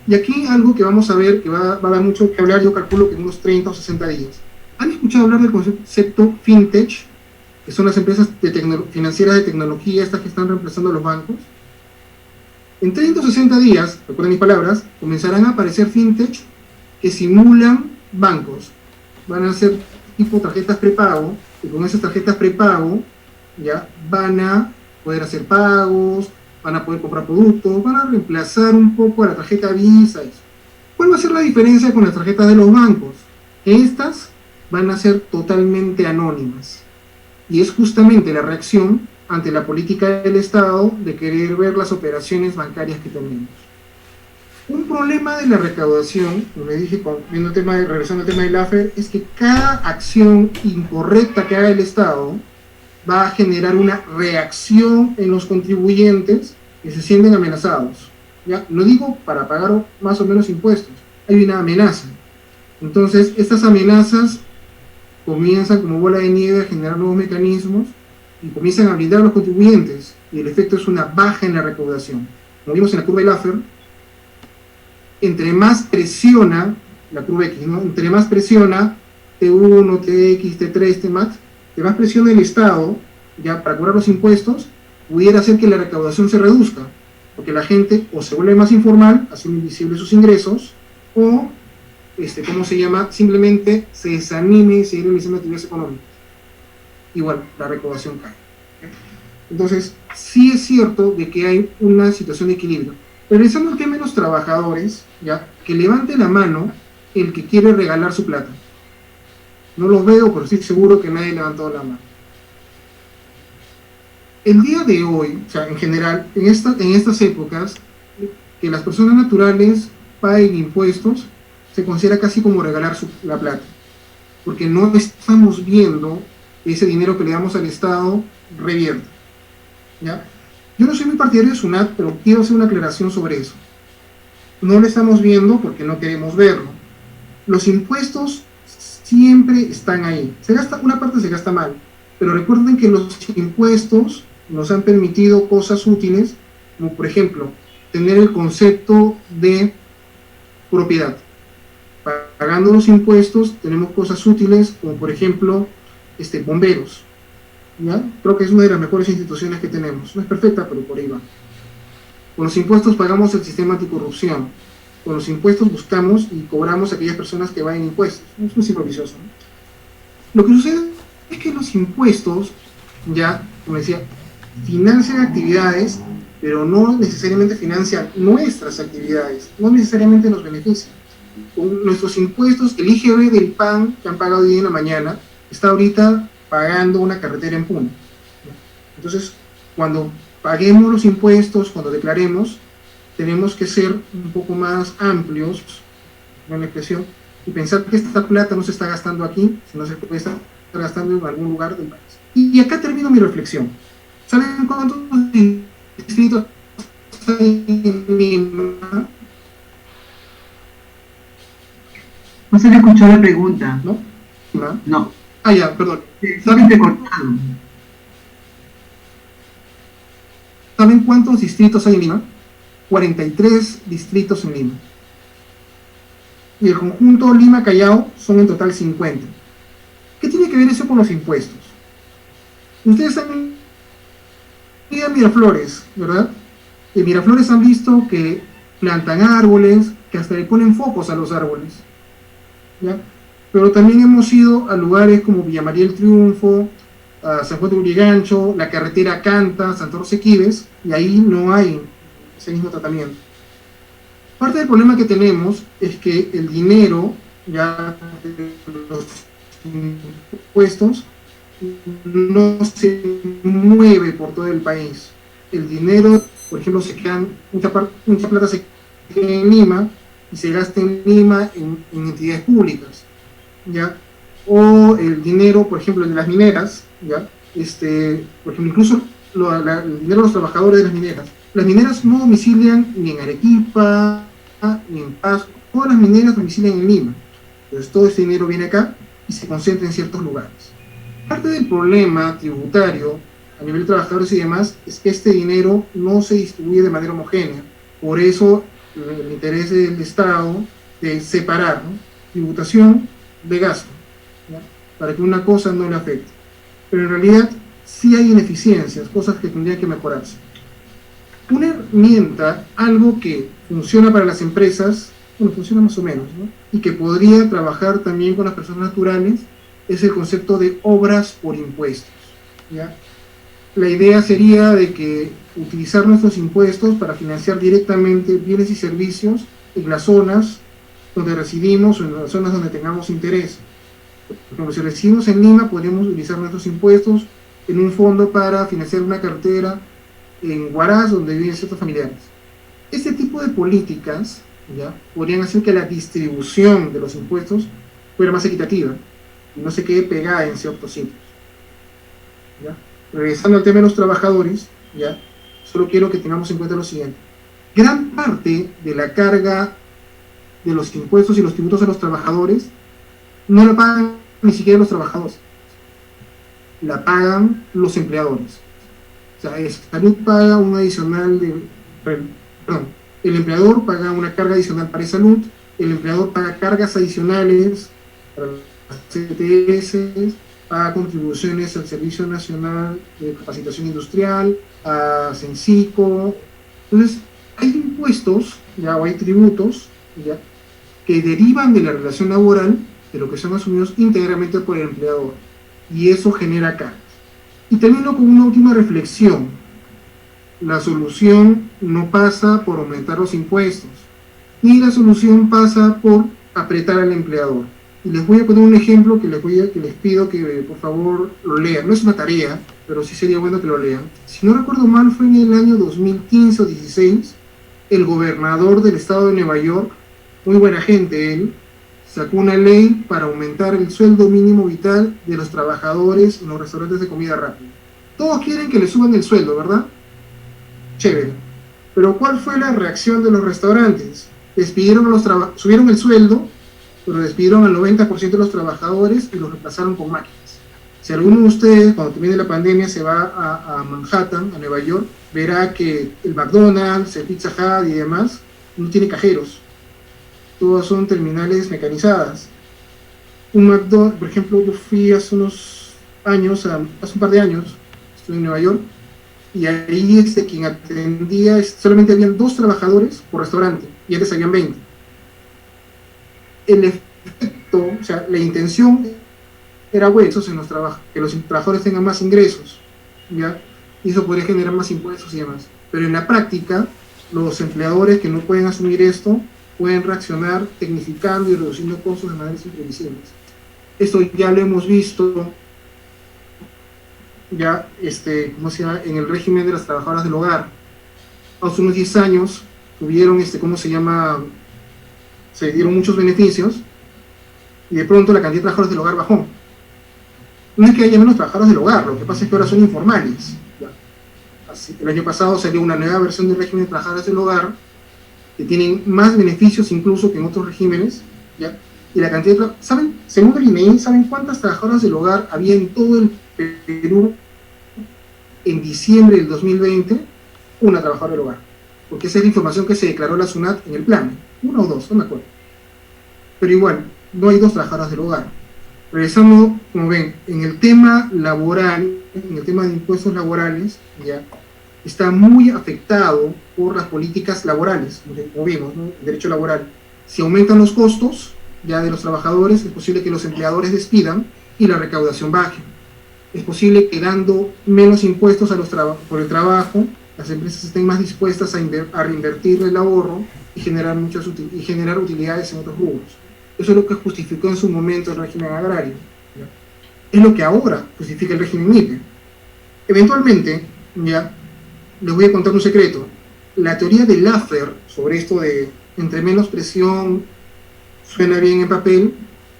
Y aquí algo que vamos a ver, que va a dar mucho que hablar, yo calculo que en unos 30 o 60 días. ¿Han escuchado hablar del concepto fintech? Que son las empresas financieras de tecnología, estas que están reemplazando a los bancos. En 30 o 60 días, recuerden mis palabras, comenzarán a aparecer fintech que simulan bancos. Van a ser tipo tarjetas prepago, y con esas tarjetas prepago ya van a poder hacer pagos, van a poder comprar productos, van a reemplazar un poco a la tarjeta Visa. Eso. ¿Cuál va a ser la diferencia con las tarjetas de los bancos? Que estas van a ser totalmente anónimas. Y es justamente la reacción ante la política del Estado de querer ver las operaciones bancarias que tenemos. Un problema de la recaudación, como les dije, regresando al tema del AFER, es que cada acción incorrecta que haga el Estado va a generar una reacción en los contribuyentes que se sienten amenazados. ¿Ya? Lo digo para pagar más o menos impuestos. Hay una amenaza. Entonces, estas amenazas comienzan como bola de nieve a generar nuevos mecanismos y comienzan a blindar a los contribuyentes. Y el efecto es una baja en la recaudación. Como vimos en la curva del AFER, entre más presiona la curva X, ¿no? Entre más presiona T1, TX, T3, Tmax, de más presiona el Estado, ya para cobrar los impuestos, pudiera hacer que la recaudación se reduzca, porque la gente o se vuelve más informal, hace invisibles sus ingresos, o, ¿cómo se llama? Simplemente se desanime y seguir realizando actividades económicas. Igual, la recaudación cae. Entonces, sí es cierto de que hay una situación de equilibrio. Regresando al tema de los trabajadores, ya, que levante la mano el que quiere regalar su plata. No los veo, pero estoy seguro que nadie levantó la mano. El día de hoy, o sea, en general, en estas épocas, que las personas naturales paguen impuestos, se considera casi como regalar la plata. Porque no estamos viendo ese dinero que le damos al Estado revierta. ¿Ya? Yo no soy muy partidario de SUNAT, pero quiero hacer una aclaración sobre eso. No lo estamos viendo porque no queremos verlo. Los impuestos siempre están ahí. Una parte se gasta mal, pero recuerden que los impuestos nos han permitido cosas útiles, como por ejemplo, tener el concepto de propiedad. Pagando los impuestos tenemos cosas útiles, como por ejemplo, bomberos. ¿Ya? Creo que es una de las mejores instituciones que tenemos. No es perfecta, pero por ahí va. Con los impuestos pagamos el sistema anticorrupción. Con los impuestos buscamos y cobramos a aquellas personas que van en impuestos. Es un ciclo vicioso, ¿no? Lo que sucede es que los impuestos, ya, como decía, financian actividades, pero no necesariamente financian nuestras actividades, no necesariamente nos benefician. Con nuestros impuestos, el IGB del PAN que han pagado hoy en la mañana, está ahorita pagando una carretera en Puno. Entonces, cuando paguemos los impuestos, cuando declaremos, tenemos que ser un poco más amplios, en la expresión, y pensar que esta plata no se está gastando aquí, sino se puede estar gastando en algún lugar del país. Y acá termino mi reflexión. ¿Saben cuántos distritos hay en Lima? No se le escuchó la pregunta. ¿No? No. Ah, ya, perdón. Solamente cortado. ¿Saben cuántos distritos hay en Lima? 43 distritos en Lima. Y el conjunto Lima-Callao son en total 50. ¿Qué tiene que ver eso con los impuestos? Ustedes han ido a Miraflores, ¿verdad? En Miraflores han visto que plantan árboles, que hasta le ponen focos a los árboles. ¿Ya? Pero también hemos ido a lugares como Villa María del Triunfo, a San Juan de Urigancho, la carretera Canta, Santa Rosa de Quibes, y ahí no hay ese mismo tratamiento. Parte del problema que tenemos es que el dinero, ya los impuestos, no se mueve por todo el país. El dinero, por ejemplo, mucha plata se queda en Lima y se gasta en Lima en entidades públicas, ¿ya? O el dinero, por ejemplo, de las mineras, ¿ya? Por ejemplo, incluso el dinero de los trabajadores de las mineras. Las mineras no domicilian ni en Arequipa, ni en Pasco, todas las mineras domicilian en Lima. Entonces todo ese dinero viene acá y se concentra en ciertos lugares. Parte del problema tributario a nivel de trabajadores y demás es que este dinero no se distribuye de manera homogénea. Por eso el interés del Estado de separar, ¿no?, tributación de gasto, ¿ya?, para que una cosa no le afecte. Pero en realidad sí hay ineficiencias, cosas que tendrían que mejorarse. Una herramienta, algo que funciona para las empresas, bueno, funciona más o menos, ¿no?, y que podría trabajar también con las personas naturales, es el concepto de obras por impuestos, ¿ya? la idea sería de que utilizar nuestros impuestos para financiar directamente bienes y servicios en las zonas donde residimos o en las zonas donde tengamos interés. Por ejemplo, si residimos en Lima, podríamos utilizar nuestros impuestos en un fondo para financiar una carretera en Huaraz, donde viven ciertos familiares. Este tipo de políticas, ¿ya?, podrían hacer que la distribución de los impuestos fuera más equitativa y no se quede pegada en ciertos sitios. ¿Ya? Regresando al tema de los trabajadores, ¿ya?, solo quiero que tengamos en cuenta lo siguiente. Gran parte de la carga de los impuestos y los tributos a los trabajadores no la pagan ni siquiera los trabajadores, la pagan los empleadores. O sea, salud paga un adicional de... Perdón, el empleador paga una carga adicional para salud, el empleador paga cargas adicionales para las CTS, paga contribuciones al Servicio Nacional de Capacitación Industrial, a Censico. Entonces, hay impuestos, ya, o hay tributos, ya, que derivan de la relación laboral, pero que son asumidos íntegramente por el empleador, y eso genera cargas. Y termino con una última reflexión. La solución no pasa por aumentar los impuestos, ni la solución pasa por apretar al empleador. Y les voy a poner un ejemplo que les pido que por favor lo lean. No es una tarea, pero sí sería bueno que lo lean. Si no recuerdo mal, fue en el año 2015 o 16, el gobernador del estado de Nueva York, muy buena gente él, sacó una ley para aumentar el sueldo mínimo vital de los trabajadores en los restaurantes de comida rápida. Todos quieren que le suban el sueldo, ¿verdad? Chévere. Pero ¿cuál fue la reacción de los restaurantes? Subieron el sueldo, pero despidieron al 90% de los trabajadores y los reemplazaron con máquinas. Si alguno de ustedes, cuando termine la pandemia, se va a Manhattan, a Nueva York, verá que el McDonald's, el Pizza Hut y demás no tiene cajeros. Todas son terminales mecanizadas. Un McDonald's, por ejemplo, yo fui hace unos años, hace un par de años, estuve en Nueva York, y ahí quien atendía, solamente habían 2 trabajadores por restaurante, y antes habían 20. El efecto, o sea, la intención era huesos en los trabajos, que los trabajadores tengan más ingresos, ¿ya? Y eso podría generar más impuestos y demás. Pero en la práctica, los empleadores que no pueden asumir esto, pueden reaccionar tecnificando y reduciendo costos de maneras imprevisibles. Esto ya lo hemos visto ya ¿cómo se llama?, en el régimen de las trabajadoras del hogar. Hace unos 10 años tuvieron se dieron muchos beneficios y de pronto la cantidad de trabajadores del hogar bajó. No es que haya menos trabajadores del hogar, lo que pasa es que ahora son informales, ¿ya? Así, el año pasado salió una nueva versión del régimen de trabajadores del hogar que tienen más beneficios incluso que en otros regímenes, ¿ya? Y la cantidad de según el INEI, ¿saben cuántas trabajadoras del hogar había en todo el Perú en diciembre del 2020? Una trabajadora del hogar, porque esa es la información que se declaró la SUNAT en el plan, 1 o 2, no me acuerdo. Pero igual, no hay 2 trabajadoras del hogar. Regresando, como ven, en el tema laboral, en el tema de impuestos laborales, ya está muy afectado por las políticas laborales, como vimos, ¿no?, el derecho laboral. Si aumentan los costos ya de los trabajadores, es posible que los empleadores despidan y la recaudación baje. Es posible que dando menos impuestos por el trabajo, las empresas estén más dispuestas a reinvertir el ahorro y generar utilidades en otros rubros. Eso es lo que justificó en su momento el régimen agrario, ¿ya? Es lo que ahora justifica el régimen MIPE. Eventualmente, ya, les voy a contar un secreto. La teoría de Laffer sobre esto de entre menos presión suena bien en papel,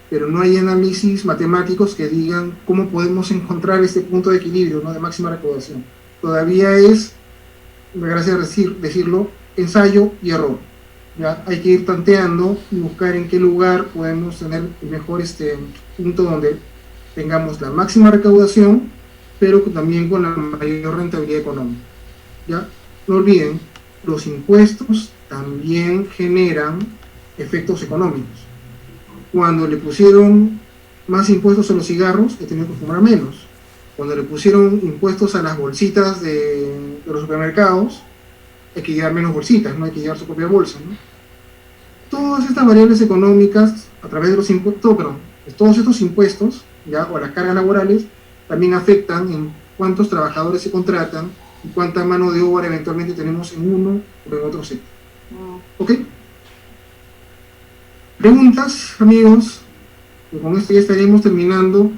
pero no hay análisis matemáticos que digan cómo podemos encontrar este punto de equilibrio, ¿no?, de máxima recaudación. Todavía es, gracias decirlo, ensayo y error. ¿Ya? Hay que ir tanteando y buscar en qué lugar podemos tener el mejor punto donde tengamos la máxima recaudación, pero también con la mayor rentabilidad económica. ¿Ya? No olviden, los impuestos también generan efectos económicos. Cuando le pusieron más impuestos a los cigarros, he tenido que fumar menos. Cuando le pusieron impuestos a las bolsitas de los supermercados, hay que llevar menos bolsitas, no hay que llevar su propia bolsa, ¿no? Todas estas variables económicas, a través de los impuestos, todos estos impuestos, ¿ya?, o las cargas laborales, también afectan en cuántos trabajadores se contratan y cuánta mano de obra eventualmente tenemos en uno o en otro sector. ¿Ok? Preguntas, amigos. Con esto ya estaríamos terminando.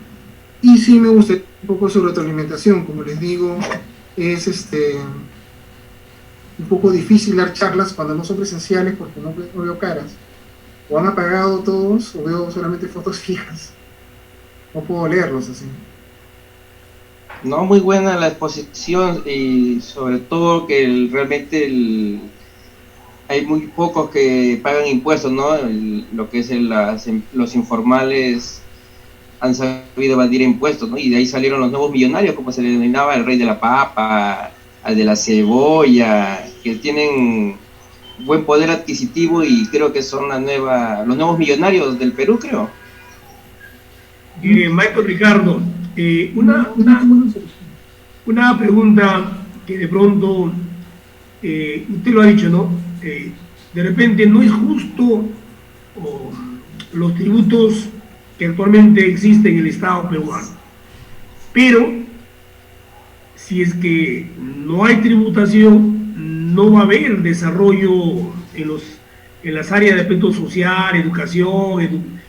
Y sí me gustaría un poco sobre retroalimentación. Como les digo, es un poco difícil dar charlas cuando no son presenciales porque no veo caras. O han apagado todos o veo solamente fotos fijas. No puedo leerlos así. No, muy buena la exposición y sobre todo que realmente hay muy pocos que pagan impuestos, ¿no? Lo que es los informales han sabido evadir impuestos, ¿no? Y de ahí salieron los nuevos millonarios, como se le denominaba, el rey de la papa, al de la cebolla, que tienen buen poder adquisitivo y creo que son los nuevos millonarios del Perú, creo. Maestro Ricardo, una pregunta que de pronto usted lo ha dicho, ¿no? De repente no es justo los tributos que actualmente existen en el Estado peruano, pero si es que no hay tributación, no va a haber desarrollo en las áreas de aspecto social, educación,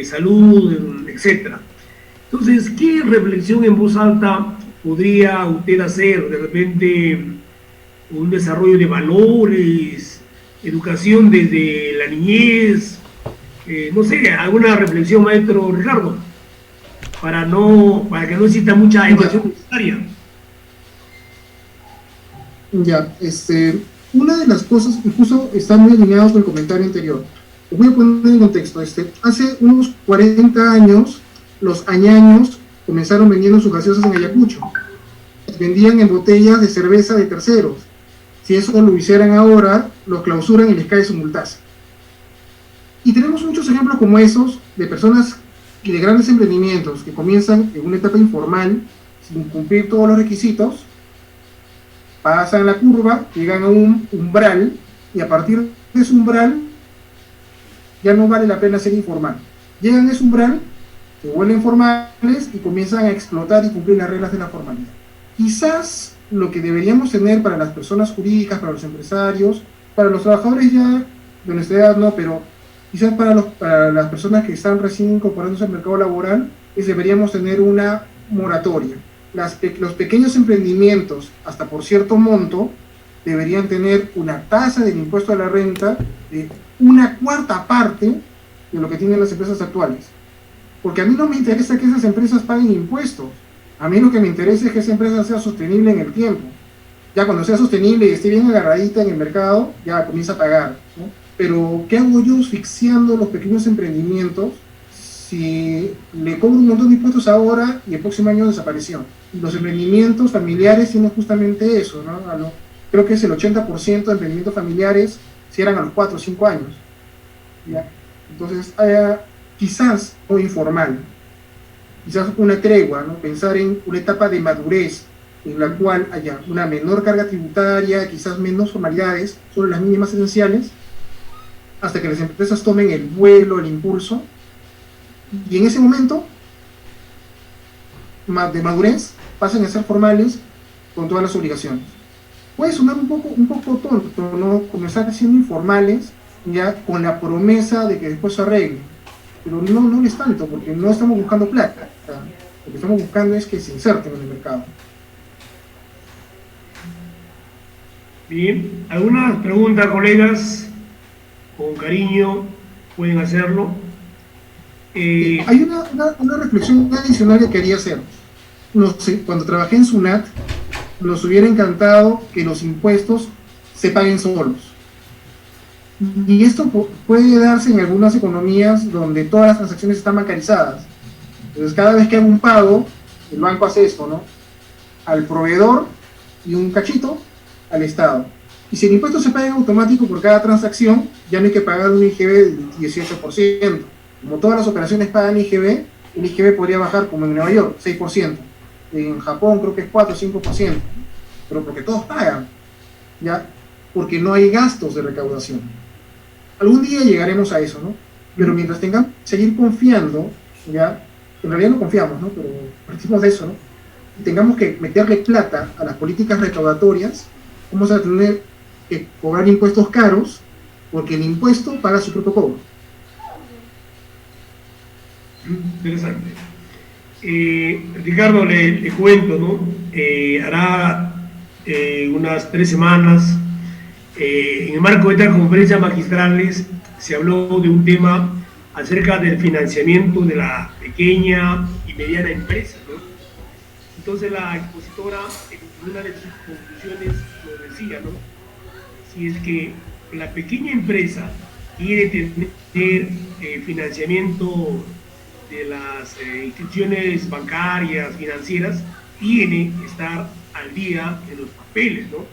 salud, etcétera. Entonces, ¿qué reflexión en voz alta podría usted hacer? De repente, un desarrollo de valores, educación desde la niñez, no sé, alguna reflexión, maestro Ricardo, para que no exista mucha educación necesaria. Ya, una de las cosas, incluso está muy alineado con el comentario anterior. Os voy a poner en contexto. Hace unos 40 años, los añaños comenzaron vendiendo sus gaseosas en Ayacucho. Vendían en botellas de cerveza de terceros. Si eso lo hicieran ahora, los clausuran y les cae su multazo. Y tenemos muchos ejemplos como esos de personas y de grandes emprendimientos que comienzan en una etapa informal, sin cumplir todos los requisitos, pasan la curva, llegan a un umbral, y a partir de ese umbral ya no vale la pena ser informal. Llegan a ese umbral, se vuelven formales y comienzan a explotar y cumplir las reglas de la formalidad. Quizás lo que deberíamos tener para las personas jurídicas, para los empresarios, para los trabajadores ya de nuestra edad no, pero quizás para las personas que están recién incorporándose al mercado laboral, deberíamos tener una moratoria. Los pequeños emprendimientos, hasta por cierto monto, deberían tener una tasa del impuesto a la renta de 1/4 parte de lo que tienen las empresas actuales. Porque a mí no me interesa que esas empresas paguen impuestos. A mí lo que me interesa es que esa empresa sea sostenible en el tiempo. Ya cuando sea sostenible y esté bien agarradita en el mercado, ya comienza a pagar, ¿no? Pero ¿qué hago yo asfixiando los pequeños emprendimientos si le cobro un montón de impuestos ahora y el próximo año desapareció? Los emprendimientos familiares tienen justamente eso, ¿no? Creo que es el 80% de emprendimientos familiares cierran a los 4 o 5 años. ¿Ya? Entonces, quizás o informal, quizás una tregua, ¿no? Pensar en una etapa de madurez en la cual haya una menor carga tributaria, quizás menos formalidades, solo las mínimas esenciales, hasta que las empresas tomen el vuelo, el impulso, y en ese momento de madurez pasen a ser formales con todas las obligaciones. Puede sonar un poco tonto, ¿no? Comenzar siendo informales ya con la promesa de que después se arregle, pero no es tanto, porque no estamos buscando plata, lo que estamos buscando es que se inserten en el mercado. Bien, ¿alguna pregunta, colegas? Con cariño pueden hacerlo. Hay una reflexión adicional que quería hacer. No sé, cuando trabajé en SUNAT, nos hubiera encantado que los impuestos se paguen solos. Y esto puede darse en algunas economías donde todas las transacciones están bancarizadas. Entonces, cada vez que hago un pago, el banco hace esto, ¿no? Al proveedor y un cachito al Estado. Y si el impuesto se paga en automático por cada transacción, ya no hay que pagar un IGB del 18%. Como todas las operaciones pagan IGB, el IGB podría bajar como en Nueva York, 6%. En Japón creo que es 4 o 5%. Pero porque todos pagan, ¿ya? Porque no hay gastos de recaudación. Algún día llegaremos a eso, ¿no? Pero mientras tengamos que seguir confiando, ¿ya? En realidad no confiamos, ¿no? Pero partimos de eso, ¿no? tengamos que meterle plata a las políticas recaudatorias, vamos a tener que cobrar impuestos caros, porque el impuesto paga su propio cobro. Interesante. Ricardo, le cuento, ¿no? Hará unas 3 semanas, en el marco de estas conferencias magistrales, se habló de un tema acerca del financiamiento de la pequeña y mediana empresa, ¿no? Entonces la expositora, en una de sus conclusiones, lo decía, ¿no? Si es que la pequeña empresa quiere tener financiamiento de las instituciones bancarias, financieras, tiene que estar al día en los papeles, ¿no?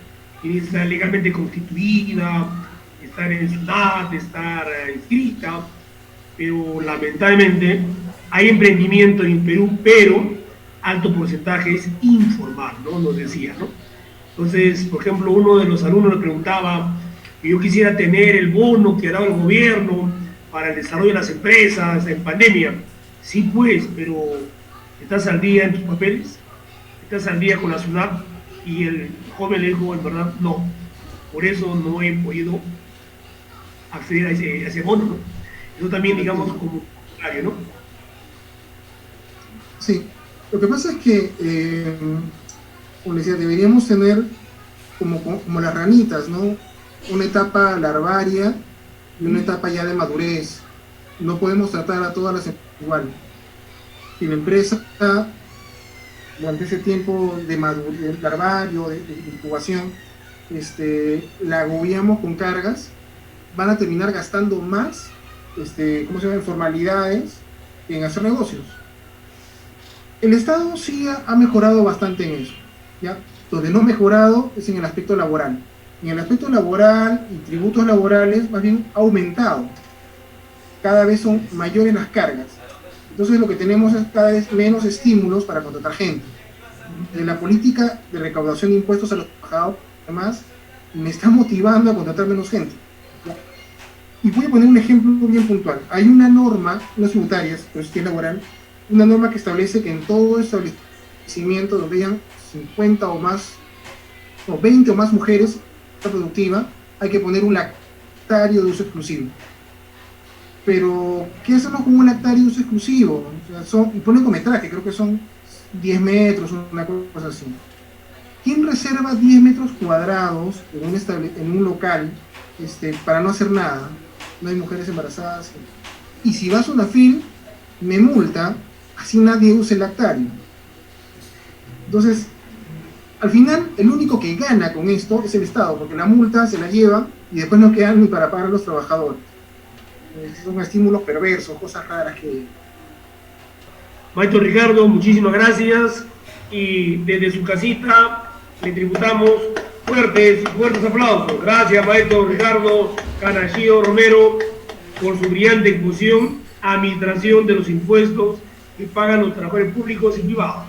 Tiene que estar legalmente constituida, estar en SUNAT, estar inscrita, pero lamentablemente hay emprendimiento en Perú, pero alto porcentaje es informal, ¿no? Nos decía, ¿no? Entonces, por ejemplo, uno de los alumnos le preguntaba que yo quisiera tener el bono que ha dado el gobierno para el desarrollo de las empresas en pandemia. Sí, pues, pero ¿estás al día en tus papeles? ¿Estás al día con la SUNAT? Y el joven le dijo, en verdad, no. Por eso no he podido acceder a ese bono, ¿no? Eso también, digamos, como usuario, ¿no? Sí, lo que pasa es que, como decía, deberíamos tener como las ranitas, ¿no? Una etapa larvaria y una etapa ya de madurez. No podemos tratar a todas las empresas igual. Si la empresa está durante ese tiempo de madurez, larvario, de incubación, la agobiamos con cargas, van a terminar gastando más, ¿cómo se llama?, en formalidades, en hacer negocios. El Estado sí ha mejorado bastante en eso, ¿ya? Donde no ha mejorado es en el aspecto laboral. En el aspecto laboral y tributos laborales, más bien ha aumentado. Cada vez son mayores las cargas. Entonces lo que tenemos es cada vez menos estímulos para contratar gente. La política de recaudación de impuestos a los trabajadores, además, me está motivando a contratar menos gente, ¿ya? Y voy a poner un ejemplo bien puntual. Hay una norma, no es tributarias, pero es laboral, una norma que establece que en todo establecimiento donde hayan 50 o más, o 20 o más mujeres productiva, hay que poner un lactario de uso exclusivo. Pero, ¿qué hacemos con un lactario de uso exclusivo? O sea, y pone cometraje, creo que son 10 metros, una cosa así. ¿Quién reserva 10 metros cuadrados en un local para no hacer nada? No hay mujeres embarazadas. Y si vas a una FIL, me multa, así nadie usa el lactario. Entonces, al final, el único que gana con esto es el Estado, porque la multa se la lleva y después no quedan ni para pagar a los trabajadores. Son estímulos perversos, cosas raras que... Maestro Ricardo, muchísimas gracias, y desde su casita le tributamos fuertes aplausos. Gracias, maestro Ricardo Canachillo Romero, por su brillante exposición, administración de los impuestos que pagan los trabajadores públicos y privados.